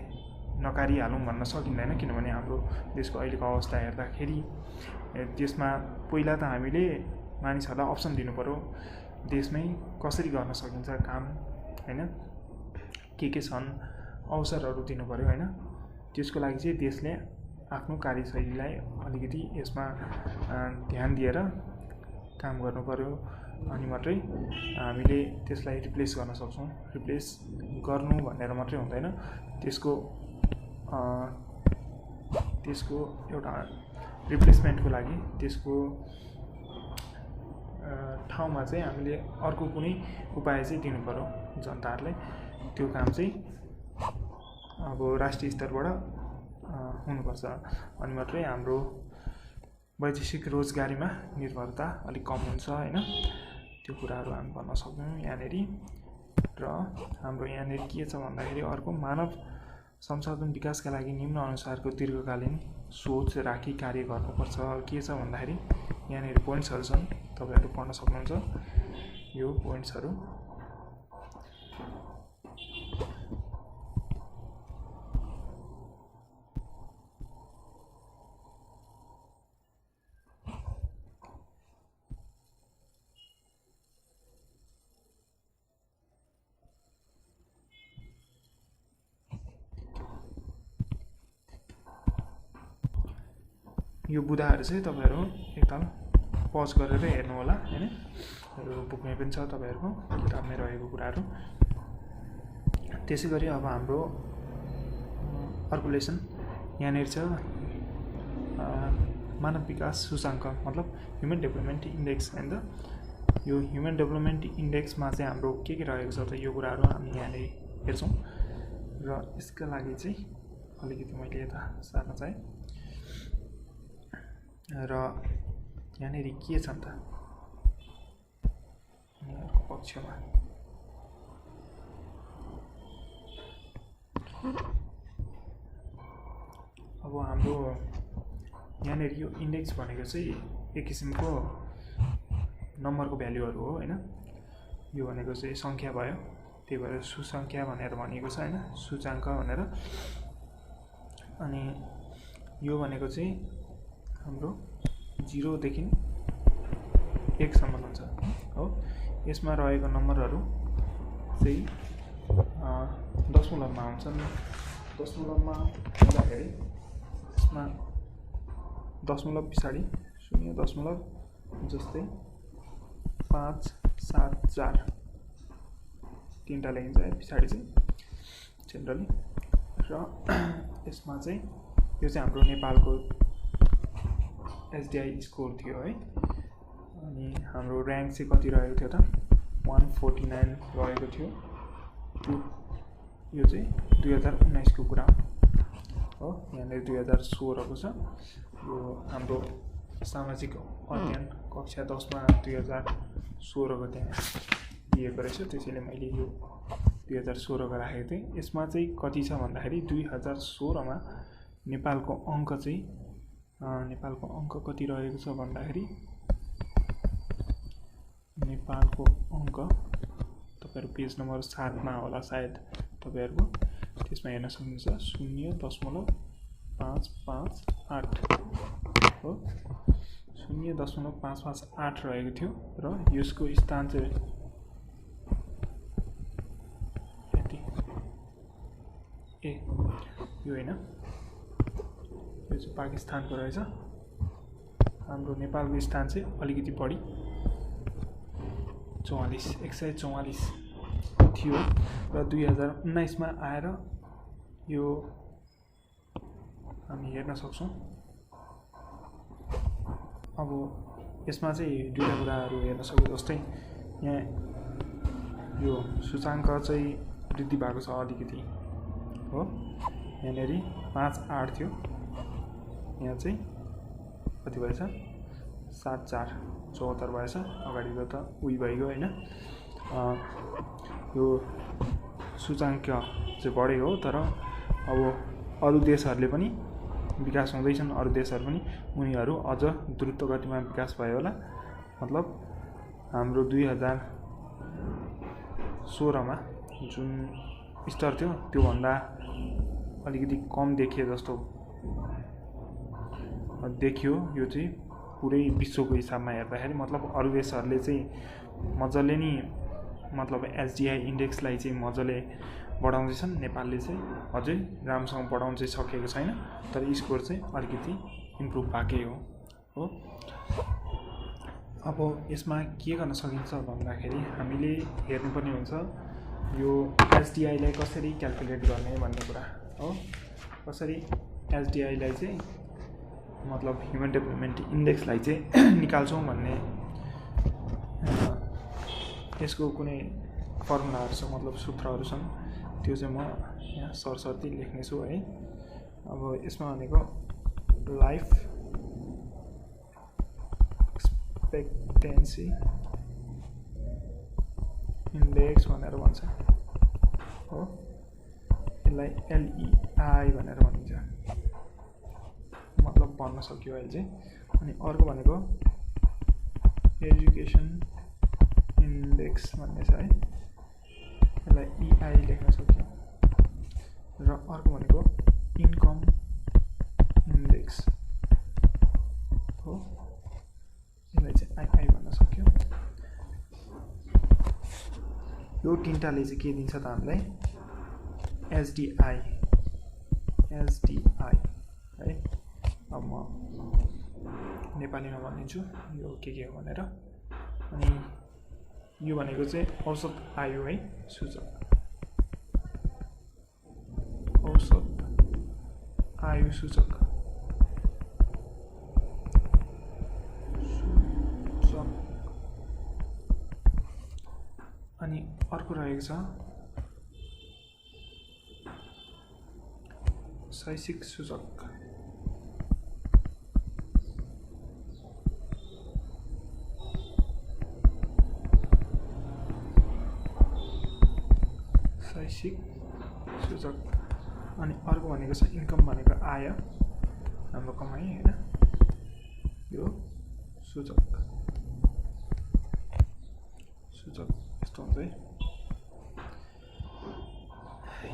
नकारिहालौँ भन्न सकिँदैन। किनभने हाम्रो देशको अहिलेको अवस्था हेर्दाखेरि त्यसमा पहिला त हामीले मानिसहरूलाई अप्सन दिनु पर्यो, देशमै कसरी गर्न सकिन्छ काम होइन, के छन् अवसरहरू दिनु पर्यो होइन। त्यसको लागि चाहिँ देशले आफ्नो कार्यशैलीलाई अलिकति यसमा ध्यान दिएर काम गर्नु पर्यो, अनि मात्रै हामीले त्यसलाई रिप्लेस गर्न सक्छौँ। रिप्लेस गर्नु भनेर मात्रै हुँदैन, त्यसको एउटा रिप्लेसमेन्टको लागि त्यसको ठाउँमा चाहिँ हामीले अर्को कुनै उपाय चाहिँ दिनु पर्यो जनताहरूलाई। त्यो काम चाहिँ अब राष्ट्रिय स्तरबाट हुनुपर्छ, अनि मात्रै हाम्रो वैदेशिक रोजगारीमा निर्भरता अलिक कम हुन्छ होइन। त्यो कुराहरू हामी भन्न सक्छौँ यहाँनिर। र हाम्रो यहाँनिर के छ भन्दाखेरि अर्को, मानव संसाधन विकासका लागि निम्न अनुसारको दीर्घकालीन सोच राखी कार्य गर्नुपर्छ। के छ भन्दाखेरि यहाँनिर पोइन्ट्सहरू छन्, तपाईँहरू पढ्न सक्नुहुन्छ यो पोइन्ट्सहरू। यो बुदाहरू चाहिँ तपाईँहरू एकताल पज गरेर हेर्नु होला होइन। यो बुकमै पनि छ तपाईँहरूको किताबमै रहेको कुराहरू। त्यसै गरी अब हाम्रो अर्को लेसन यहाँनिर छ, मानव विकास सूचाङ्क मतलब ह्युमन डेभलपमेन्ट इन्डेक्स होइन। यो ह्युमन डेभलपमेन्ट इन्डेक्समा चाहिँ हाम्रो के रहेको छ त, यो कुराहरू हामी यहाँनिर हेर्छौँ। र यसका लागि चाहिँ अलिकति मैले यता सार्न चाहेँ। र यहाँनिर के छ त पक्षमा अब हाम्रो यहाँनिर यो इन्डेक्स भनेको चाहिँ एक किसिमको नम्बरको भ्यालुहरू हो हैन। यो भनेको चाहिँ संख्या भयो, त्यही भएर सुसंख्या भनेर भनिएको छ हैन, सूचाङ्क भनेर। अनि यो भनेको चाहिँ हाम्रो 0 देखि 1 सम्म हुन्छ हो। यसमा रहेको नम्बरहरू चाहिँ दशमलवमा आउँछन्। दशमलवमा हुँदाखेरि यसमा दशमलव पछाडि 0 दशमलव जस्तै 5 7 4 तीनटा लेखिन्छ पछाडि चाहिँ जेनरली। र यसमा चाहिँ यो चाहिँ हाम्रो नेपालको एसडिआई स्कोर थियो है। अनि हाम्रो र्याङ्क चाहिँ कति रहेको थियो त 149 रहेको थियो। यो चाहिँ 2019 को कुरा हो। यहाँनिर 2016 को छ। यो हाम्रो सामाजिक अध्ययन कक्षा 10 मा 2016 को त्यहाँ दिएको रहेछ, त्यसैले मैले यो 2016 को राखेको थिएँ। यसमा चाहिँ कति छ भन्दाखेरि 2016 मा नेपालको अङ्क चाहिँ कति रहेको छ भन्दाखेरि नेपालको अङ्क तपाईहरु पेज नम्बर 7 मा होला सायद तपाईहरुको, त्यसमा हेर्न सक्नुहुन्छ 0.558 हो। 0.558 रहेको थियो र यसको स्थान चाहिँ यति ए यो हैन, यो चाहिँ पाकिस्तानको रहेछ। हाम्रो नेपालको स्थान चाहिँ अलिकति बढी 144 थियो र 2019 मा आएर यो हामी हेर्न सक्छौं। अब यसमा चाहिँ दुईटा कुराहरू हेर्न सक्छौं, जस्तै यहाँ यो सूचाङ्क चाहिँ वृद्धि भएको छ अलिकति हो। यहाँनेर 5.8 थियो, यहाँ चाहिँ कति भएछ 7.474 भएछ। अगाडिको त उही भइगयो हैन। यो सूचाङ्क चाहिँ बढे हो, तर अब अरु देशहरुले पनि विकास हुँदैछन्। अरु देशहरु पनि उनीहरु अझ द्रुत गतिमा विकास भयो होला। मतलब हाम्रो 2016 मा जुन स्तर थियो त्यो भन्दा अलिकति कम देखिए जस्तो देखियो। यो चाहिँ पुरै विश्वको हिसाबमा हेर्दाखेरि मतलब अरु देशहरुले चाहिँ मजले नि मतलब एसडीआई इन्डेक्सलाई चाहिँ मजले बढाउँदैछन्। नेपालले चाहिँ अझै राम्रोसँग बढाउन चाहिँ सकेको छैन, तर स्कोर चाहिँ अलिकति इम्प्रुभ भएकै हो। अब यसमा के गर्न सकिन्छ भन्दाखेरि हामीले हेर्नुपर्ने हुन्छ यो एसडीआई लाई कसरी क्याल्कुलेट गर्ने भन्ने कुरा हो। कसरी एसडीआई लाई चाहिँ मतलब ह्युमन डेभलपमेन्ट इन्डेक्सलाई चाहिँ निकाल्छौं भन्ने यसको कुनै फर्मुलाहरु छ, मतलब सूत्रहरु छन्। त्यो चाहिँ म यहाँ सरसर्ती लेख्ने छु है। अब यसमा भनेको लाइफ एक्सपेक्टेन्सी इन्डेक्स भनेर भन्छ हो। यसलाई एलईआई भनेर भनिन्छ, मतलब भन्न सक्यो अहिले चाहिँ। अनि अर्को भनेको एजुकेसन इन्डेक्स भन्ने छ है, यसलाई ईआई लेख्न सक्यो। र अर्को भनेको इन्कम इन्डेक्स हो, यसलाई चाहिँ आईआई भन्न सक्यो। यो तीनटाले चाहिँ के दिन्छ त हामीलाई एसडीआई है। अब म नेपालीमा भनिदिन्छु यो के हो भनेर। अनि यो भनेको चाहिँ औसत आयु है, सूचक औसत आयु सूचक। अनि अर्को रहेको छ शैक्षिक सूचक। शैक्षिक सूचक अनि अर्को भनेको छ इन्कम भनेको आय हाम्रो कमाइ हैन यो सूचक यस्तो हुन्छ है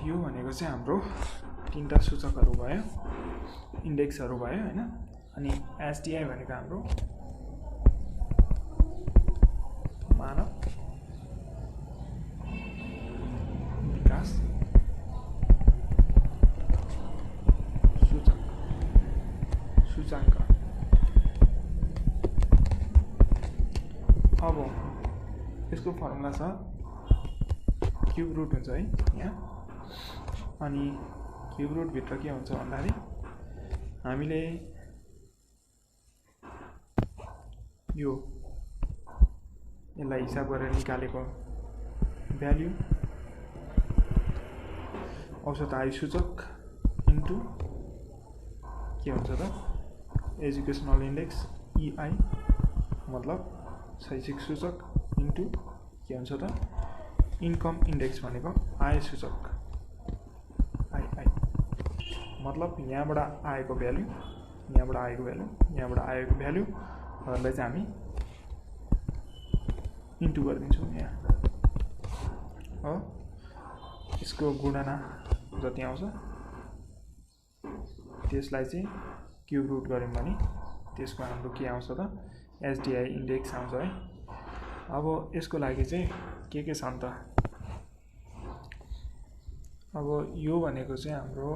यो भनेको चाहिँ हाम्रो तीनटा सूचकहरु भयो इन्डेक्सहरु भयो हैन अनि एसडिआई भनेको हाम्रो मानव विकास सूचाङ्क अब यसको फर्मुला छ क्यूब रुट हुन्छ है यहाँ अनि क्यूब रुट भित्र के हुन्छ भन्दाखेरि हामीले यो यसलाई हिसाब गरेर निकालेको भ्यालु औसत आय सूचक इन्टु के हुन्छ त एजुकेशनल इन्डेक्स EI मतलब शैक्षिक सूचक इन्टु के हुन्छ त इन्कम इन्डेक्स भनेको आय सूचक II मतलब यहाँबाट आएको भ्यालु यहाँबाट आएको भ्यालुहरुलाई चाहिँ हामी इन्टु गरिदिन्छौँ यहाँ हो यसको गुणना जति आउँछ त्यसलाई चाहिँ क्यूब रुट गर्यौं भने त्यसको हाम्रो के आउँछ त एसडिआई इन्डेक्स आउँछ है अब यसको लागि चाहिँ के छ त अब यो भनेको चाहिँ हाम्रो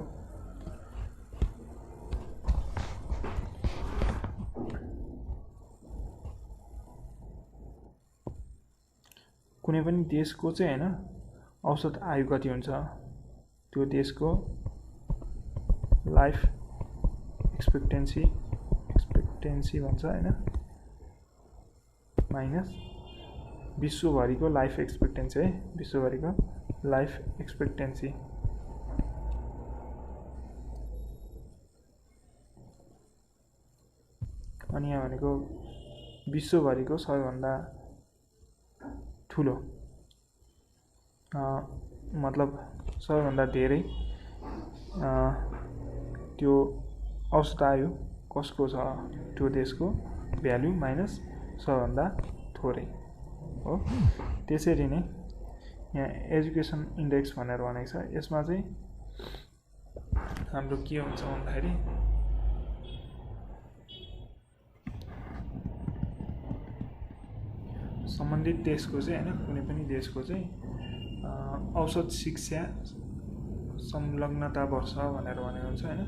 कुनै पनि देशको चाहिँ हैन औसत आयु कति हुन्छ त्यो देशको लाइफ एक्सपेक्टेन्सी भन्छ हैन माइनस विश्वभरिको लाइफ एक्सपेक्टेन्सी है विश्वभरिको लाइफ एक्सपेक्टेन्सी अनि यहाँ भनेको विश्वभरिको सबैभन्दा ठुलो मतलब सबैभन्दा धेरै त्यो औसत आयु कसको छ त्यो देशको भ्यालु माइनस सबैभन्दा थोरै हो त्यसरी नै यहाँ एजुकेसन इन्डेक्स भनेर भनेको छ यसमा चाहिँ हाम्रो के हुन्छ भन्दाखेरि सम्बन्धित देशको चाहिँ हैन कुनै पनि देशको चाहिँ औसत शिक्षा संलग्नता वर्ष भनेर भनेको हुन्छ हैन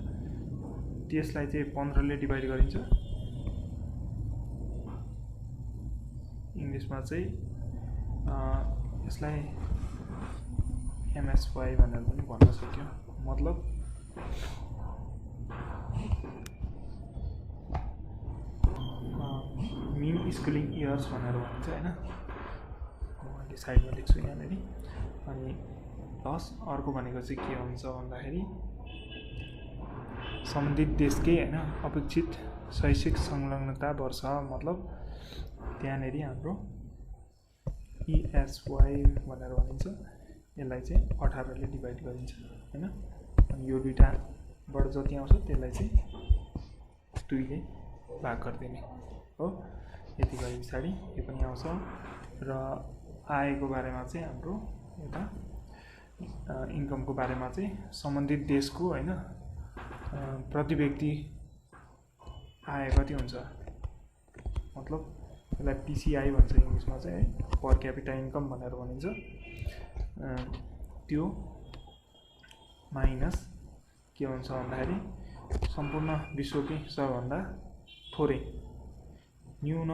त्यसलाई चाहिँ 15 ले डिभाइड गरिन्छ इंग्लिशमा चाहिँ यसलाई MSY भनेर पनि भन्न सक्यो मतलब मिन स्कुलिङ इयर्स भनेर भन्छ हैन मैले साइडमा लेख्छु यहाँनेरि अनि प्लस अर्को भनेको चाहिँ के हुन्छ भन्दाखेरि सम्बन्धित देशकै हैन अपेक्षित शैक्षिक संलग्नता वर्ष मतलब त्यहाँनेरि हाम्रो ESY भनेर भनिन्छ यसलाई चाहिँ 18 ले डिभाइड गरिन्छ हैन अनि यो दुईटाबाट जति आउँछ त्यसलाई चाहिँ 2 ले भाग गरिदिने हो यति गरेपछि यो पनि आउँछ र आयको बारेमा चाहिँ हाम्रो एउटा इन्कमको बारेमा चाहिँ सम्बन्धित देशको हैन प्रति व्यक्ति आय कति हुन्छ मतलब यसलाई PCI भन्छ इंग्लिशमा चाहिँ है पर क्यापिटा इन्कम भनेर भनिन्छ त्यो माइनस के हुन्छ भन्दाखेरि सम्पूर्ण विश्वकै सबैभन्दा थोरै न्यून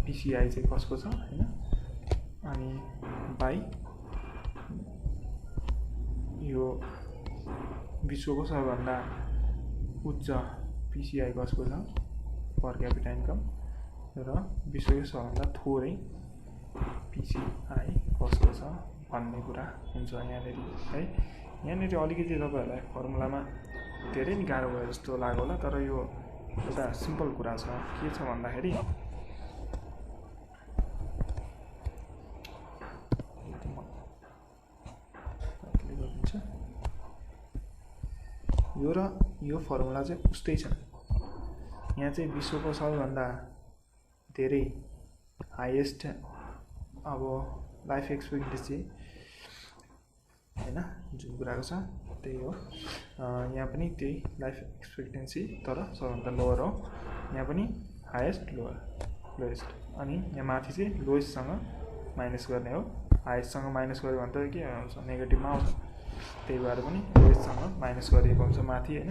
PCI चाहिँ कसको छ हैन अनि बाइ यो विश्वको सबैभन्दा उच्च PCI कसको छ पर क्यापिटा इन्कम र विश्वकै सबैभन्दा थोरै PCI कसको छ भन्ने कुरा हुन्छ यहाँनेरि है यहाँनेरि अलिकति तपाईहरुलाई फर्मुलामा धेरै नै गाह्रो भयो जस्तो लाग्यो होला तर यो एउटा सिम्पल कुरा छ के छ भन्दाखेरि यो र यो फर्मुला चाहिँ उस्तै छ। यहाँ चाहिँ विश्वको सबैभन्दा धेरै हाइएस्ट अब लाइफ एक्सपेक्टेन्सी हैन जुन कुराको छ त्यही हो। यहाँ पनि त्यही लाइफ एक्सपेक्टेन्सी तर सबभन्दा लोअर हो। यहाँ पनि हाइएस्ट लोएस्ट अनि यहाँ माथि चाहिँ लोएस्टसँग माइनस गर्ने हो। हाइएस्टसँग माइनस गऱ्यो भने त के हुन्छ नेगेटिभमा आउँछ, त्यही भएर पनि लोएस्टसँग माइनस गरिएको हुन्छ माथि हैन।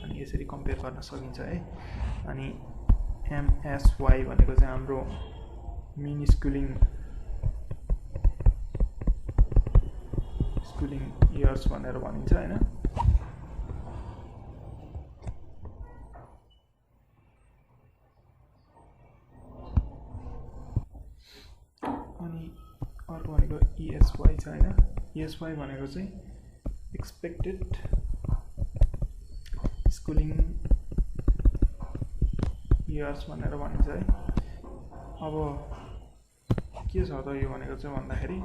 अनि यसरी कम्पेयर गर्न सकिन्छ है। अनि MSY भनेको चाहिँ हाम्रो मिन स्कुलिङ इयर्स भनेर भनिन्छ हैन। अनि अर्को भनेको ESY छ हैन। ESY भनेको चाहिँ एक्सपेक्टेड स्कुलिङ इयर्स भनेर भनिन्छ है। अब के छ त यो भनेको चाहिँ भन्दाखेरि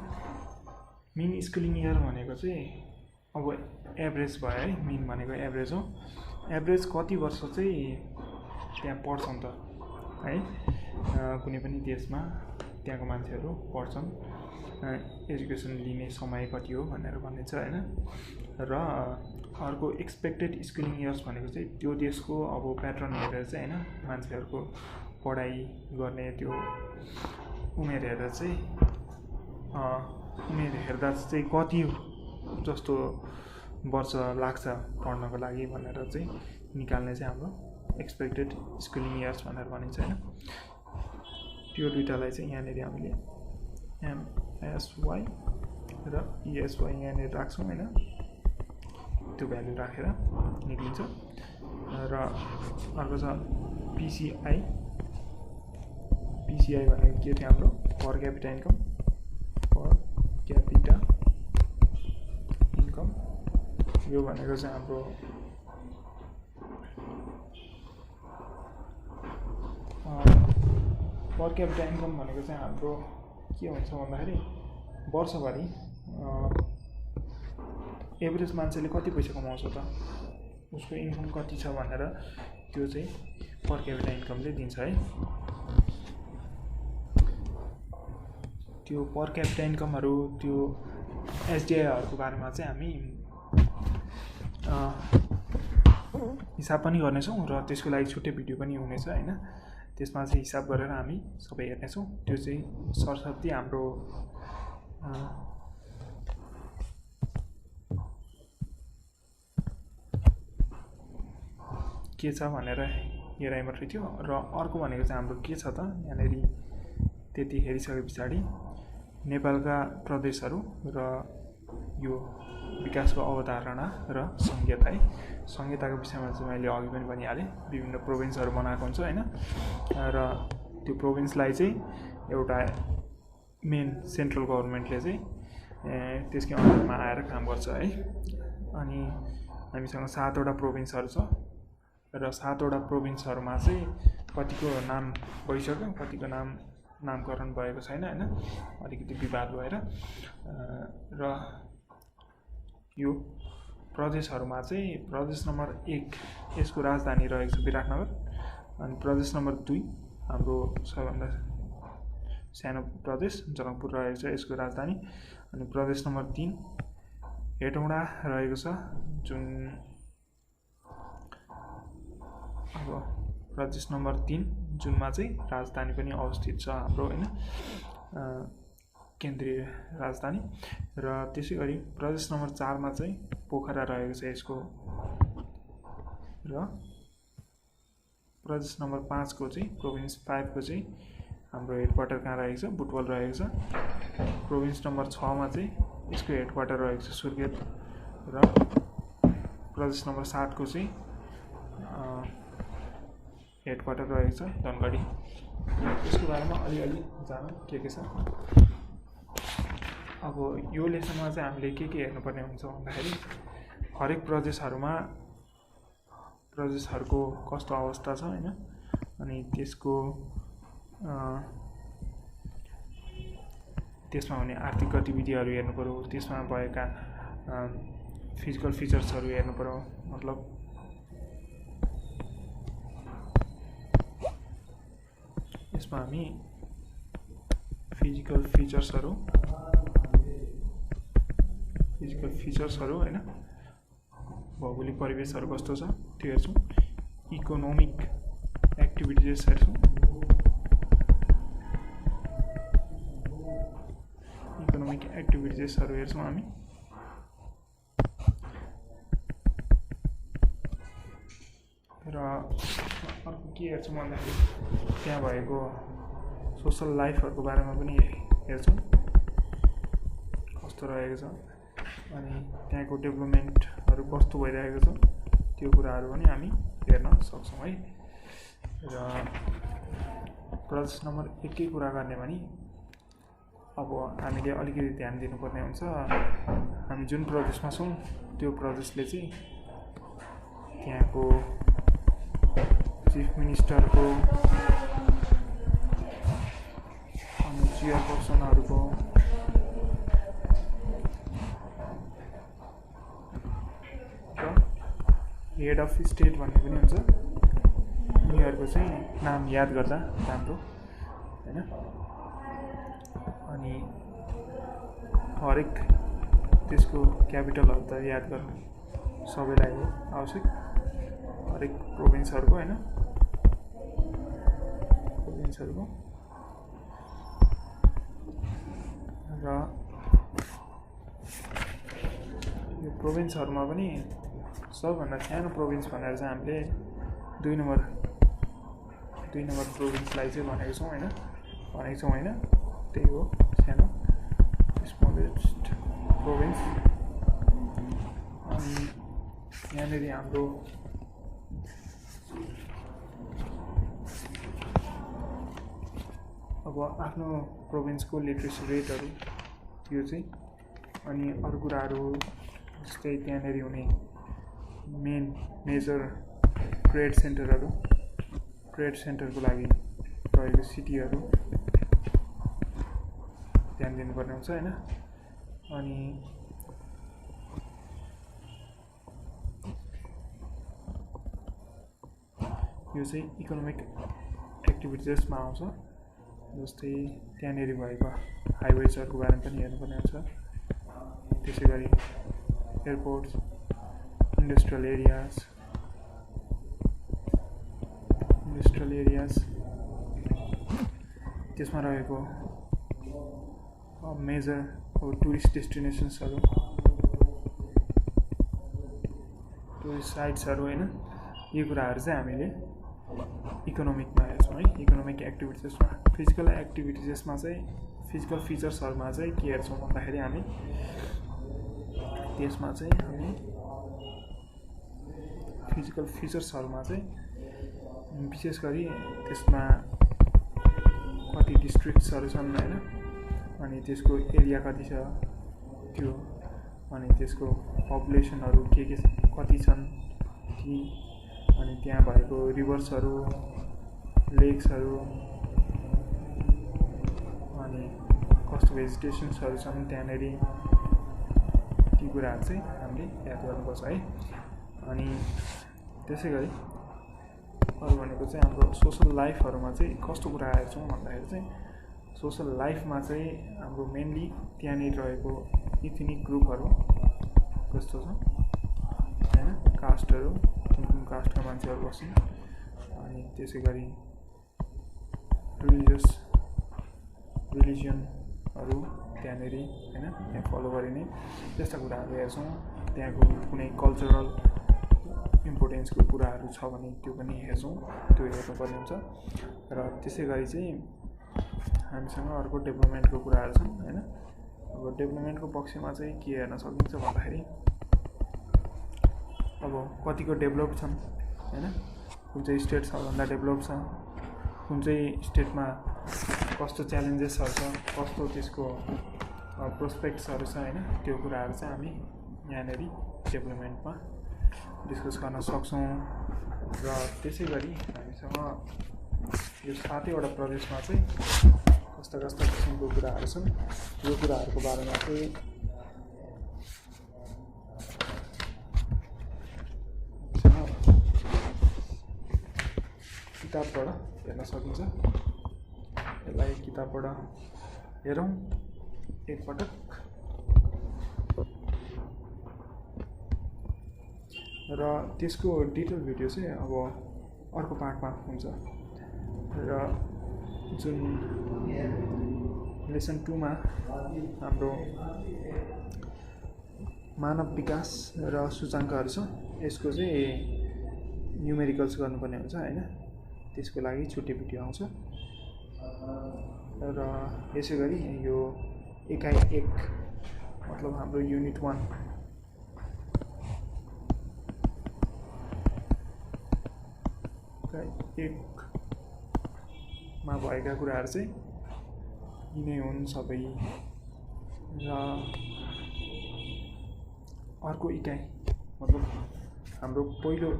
मिन स्कुलिङ इयर भनेको चाहिँ अब एभरेज भयो है। मिन भनेको एभरेज हो। एभरेज कति वर्ष चाहिँ त्यहाँ पढ्छन् त है, कुनै पनि देशमा त्यहाँको मान्छेहरू पढ्छन्, एजुकेसन लिने समय कति हो भनेर भनिन्छ हैन। र अर्को एक्सपेक्टेड स्कुलिङ इयर्स भनेको चाहिँ त्यो देशको अब प्याटर्न हेरेर चाहिँ हैन, मान्छेहरूको पढाइ गर्ने त्यो उमेर हेरेर चाहिँ उमेर हेर्दा चाहिँ कति जस्तो वर्ष लाग्छ पढ्नको लागि भनेर चाहिँ निकाल्ने चाहिँ हाम्रो एक्सपेक्टेड स्कुलिङ इयर्स भनेर भनिन्छ हैन। त्यो दुईटालाई चाहिँ यहाँनिर हामीले MSY र ESY यहाँनिर राख्छौँ हैन। त्यो भ्यालु राखेर निक्लिन्छ। र अर्को छ PCI भनेको के थियो हाम्रो पर क्यापिटा इन्कम। यो भनेको चाहिँ हाम्रो पर क्यापिटा इन्कम भनेको चाहिँ हाम्रो के हुन्छ भन्दाखेरि वर्षभरि एभरेज मान्छेले कति पैसा कमाउँछ त, उसको इन्कम कति छ भनेर त्यो चाहिँ पर क्यापिटा इन्कमले दिन्छ है। त्यो पर क्यापिटा इन्कमहरू त्यो SDIहरूको बारेमा चाहिँ हामी हिसाब पनि गर्नेछौँ र त्यसको लागि छुट्टै भिडियो पनि हुनेछ हैन। त्यसमा चाहिँ हिसाब गरेर हामी सबै हेर्नेछौँ। त्यो चाहिँ सरसर्ती हाम्रो के छ भनेर हेराइ मात्रै थियो। र अर्को भनेको चाहिँ हाम्रो के छ त यहाँनिर त्यति हेरिसके पछाडि नेपालका प्रदेशहरू र यो विकासको अवधारणा र संहिता है। संहिताको विषयमा चाहिँ मैले अघि पनि भनिहालेँ, विभिन्न प्रोभिन्सहरू बनाएको हुन्छ हैन। र त्यो प्रोभिन्सलाई चाहिँ एउटा मेन सेन्ट्रल गभर्नमेन्टले चाहिँ त्यसकै अन्डरमा आएर काम गर्छ है। अनि हामीसँग 7वटा प्रोभिन्सहरू छ र 7वटा प्रोभिन्सहरूमा चाहिँ कतिको नाम भइसक्यो, कतिको नामकरण भएको छैन हैन, अलिकति विवाद भएर। र यो प्रदेशहरूमा चाहिँ प्रदेश नम्बर 1 यसको राजधानी रहेको छ विराटनगर। अनि प्रदेश नम्बर 2 हाम्रो सबैभन्दा सानो प्रदेश जनकपुर रहेको छ यसको राजधानी। अनि प्रदेश नम्बर 3 हेटौँडा रहेको छ, जुन अब प्रदेश नम्बर 3 जुनमा चाहिँ राजधानी पनि अवस्थित छ हाम्रो हैन, केन्द्रीय राजधानी। र त्यसै गरी प्रदेश नम्बर 4 मा चाहिँ पोखरा रहेको छ यसको। र प्रदेश नम्बर 5 को चाहिँ प्रोभिन्स 5 को चाहिँ हाम्रो हेडक्वार्टर कहाँ रहेको छ, बुटवल रहेको छ। प्रोभिन्स नम्बर 6 मा चाहिँ यसको हेडक्वार्टर रहेको छ सुर्खेत। र प्रदेश नम्बर 7 को चाहिँ हेडक्वार्टर रहेको छ धनगढी। यसको बारेमा अलिअलि जानु के छ। अब यो लेसनमा चाहिँ हामीले के हेर्नुपर्ने हुन्छ भन्दाखेरि हरेक प्रदेशहरूको कस्तो अवस्था छ हैन, अनि त्यसमा हुने आर्थिक गतिविधिहरू हेर्नु पर्यो, त्यसमा भएका फिजिकल फिचर्सहरू हेर्नु पर्यो मतलब यसमा हामी फिजिकल फिचर्सहरू हैन भौगोलिक परिवेशहरू कस्तो छ त्यो हेर्छौँ इकोनोमिक एक्टिभिटिज हेर्छौँ हामी र अर्को के हेर्छौँ भन्दाखेरि त्यहाँ भएको सोसल लाइफहरूको बारेमा पनि हेर्छौँ कस्तो रहेको छ अनि त्यहाँको डेभलपमेन्टहरू कस्तो भइरहेको छ त्यो कुराहरू पनि हामी हेर्न सक्छौँ है र प्रदेश नम्बर 1 कै कुरा गर्ने भने अब हामीले अलिकति ध्यान दिनुपर्ने हुन्छ हामी जुन प्रदेशमा छौँ त्यो प्रदेशले चाहिँ त्यहाँको चिफ मिनिस्टरको अनि चेयरपर्सनहरूको हेड अफ स्टेट भन्ने पनि हुन्छ उनीहरूको चाहिँ नाम याद गर्दा राम्रो हैन अनि हरेक त्यसको क्यापिटलहरू त याद गर्नु सबैलाई हो आवश्यक हरेक प्रोभिन्सहरूको हैन प्रोभिन्सहरूको र यो प्रोभिन्सहरूमा पनि सबभन्दा सानो प्रोभिन्स भनेर चाहिँ हामीले 2 नम्बर प्रोभिन्सलाई चाहिँ भनेको छौँ हैन त्यही हो सानो स्मलेस्ट प्रोभिन्स अनि यहाँनिर हाम्रो अब आफ्नो प्रोभिन्सको लिट्रेसी रेटहरू यो चाहिँ अनि अरू कुराहरू जस्तै त्यहाँनिर हुने मेजर ट्रेड सेन्टरको लागि रहेको सिटीहरू ध्यान दिनुपर्ने हुन्छ हैन अनि यो चाहिँ इकोनोमिक एक्टिभिटिजमा आउँछ जस्तै त्यहाँनिर भएको हाइवेजहरूको बारेमा पनि हेर्नुपर्ने हुन्छ त्यसै गरी एयरपोर्ट्स इन्डस्ट्रियल एरियाज त्यसमा रहेको मेजर टुरिस्ट डेस्टिनेसन्सहरू टुरिस्ट साइट्सहरू हैन यो कुराहरू चाहिँ हामीले इकोनोमिकमा हेर्छौँ है इकोनोमिक एक्टिभिटिजमा फिजिकल फिचर्सहरूमा चाहिँ के हेर्छौँ भन्दाखेरि हामी त्यसमा चाहिँ हामी फिजिकल फिचर्सहरूमा चाहिँ विशेष गरी त्यसमा कति डिस्ट्रिक्ट्सहरू छन् हैन अनि त्यसको एरिया कति छ त्यो अनि त्यसको पपुलेसनहरू के कति छन् कि अनि त्यहाँ भएको रिभर्सहरू लेक्सहरू अनि कस्तो भेजिटेसन्सहरू छन् त्यहाँनिर ती कुराहरू चाहिँ हामीले याद गर्नुपर्छ है अनि त्यसै गरी अरू भनेको चाहिँ हाम्रो सोसल लाइफहरूमा चाहिँ कस्तो कुरा हेर्छौँ भन्दाखेरि चाहिँ सोसल लाइफमा चाहिँ हाम्रो मेनली त्यहाँनिर रहेको इथनिक ग्रुपहरू कस्तो छ हैन कास्टहरू कुन कास्टका मान्छेहरू बस्छन् अनि त्यसै गरी रिलिजनहरू त्यहाँनिर हैन त्यहाँ फलो गरिने त्यस्ता कुराहरू हेर्छौँ त्यहाँको कुनै कल्चरल इम्पोर्टेन्सको कुराहरू छ भने त्यो पनि हेर्छौँ त्यो हेर्नुपर्ने हुन्छ र त्यसै गरी चाहिँ हामीसँग अर्को डेभलपमेन्टको कुराहरू छन् हैन अब डेभलपमेन्टको पक्षमा चाहिँ के हेर्न सकिन्छ भन्दाखेरि अब कतिको डेभलप छन् हैन कुन चाहिँ स्टेट सबभन्दा डेभलप छ कुन चाहिँ स्टेटमा कस्तो च्यालेन्जेसहरू छ कस्तो त्यसको प्रोस्पेक्ट्सहरू छ हैन त्यो कुराहरू चाहिँ हामी यहाँनिर डेभलपमेन्टमा डिस्कस गर्न सक्छौँ र त्यसै गरी हामीसँग यो 7वटा प्रदेशमा चाहिँ कस्ता किसिमको कुराहरू छन् यो कुराहरूको बारेमा चाहिँ किताबबाट हेर्न सकिन्छ। यसलाई किताबबाट हेरौँ एकपटक। र त्यसको डिटेल भिडियो चाहिँ अब अर्को पार्टमा हुन्छ। र जुन लेसन 2 मा हाम्रो मानव विकास र सूचाङ्कहरू छ, यसको चाहिँ न्युमेरिकल्स गर्नुपर्ने हुन्छ हैन, त्यसको लागि छुट्टै भिडियो आउँछ। र यसै गरी यो एकाइ 1 मतलब हाम्रो युनिट 1 1 मा भएका कुराहरू चाहिँ यिनै हुन् सबै। र अर्को इकाइ मतलब हाम्रो पहिलो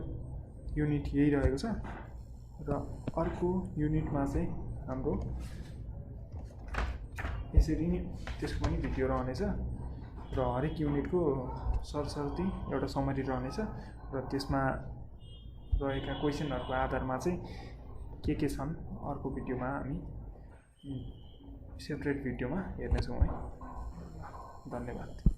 युनिट यही रहेको छ र अर्को युनिटमा चाहिँ हाम्रो यसरी नै त्यसको पनि भिडियो रहनेछ र हरेक युनिटको सरसर्ती एउटा समरी रहनेछ र त्यसमा रहेका क्वेसनहरूको आधारमा चाहिँ के छन् अर्को भिडियोमा हामी सेपरेट भिडियोमा हेर्नेछौँ है। धन्यवाद।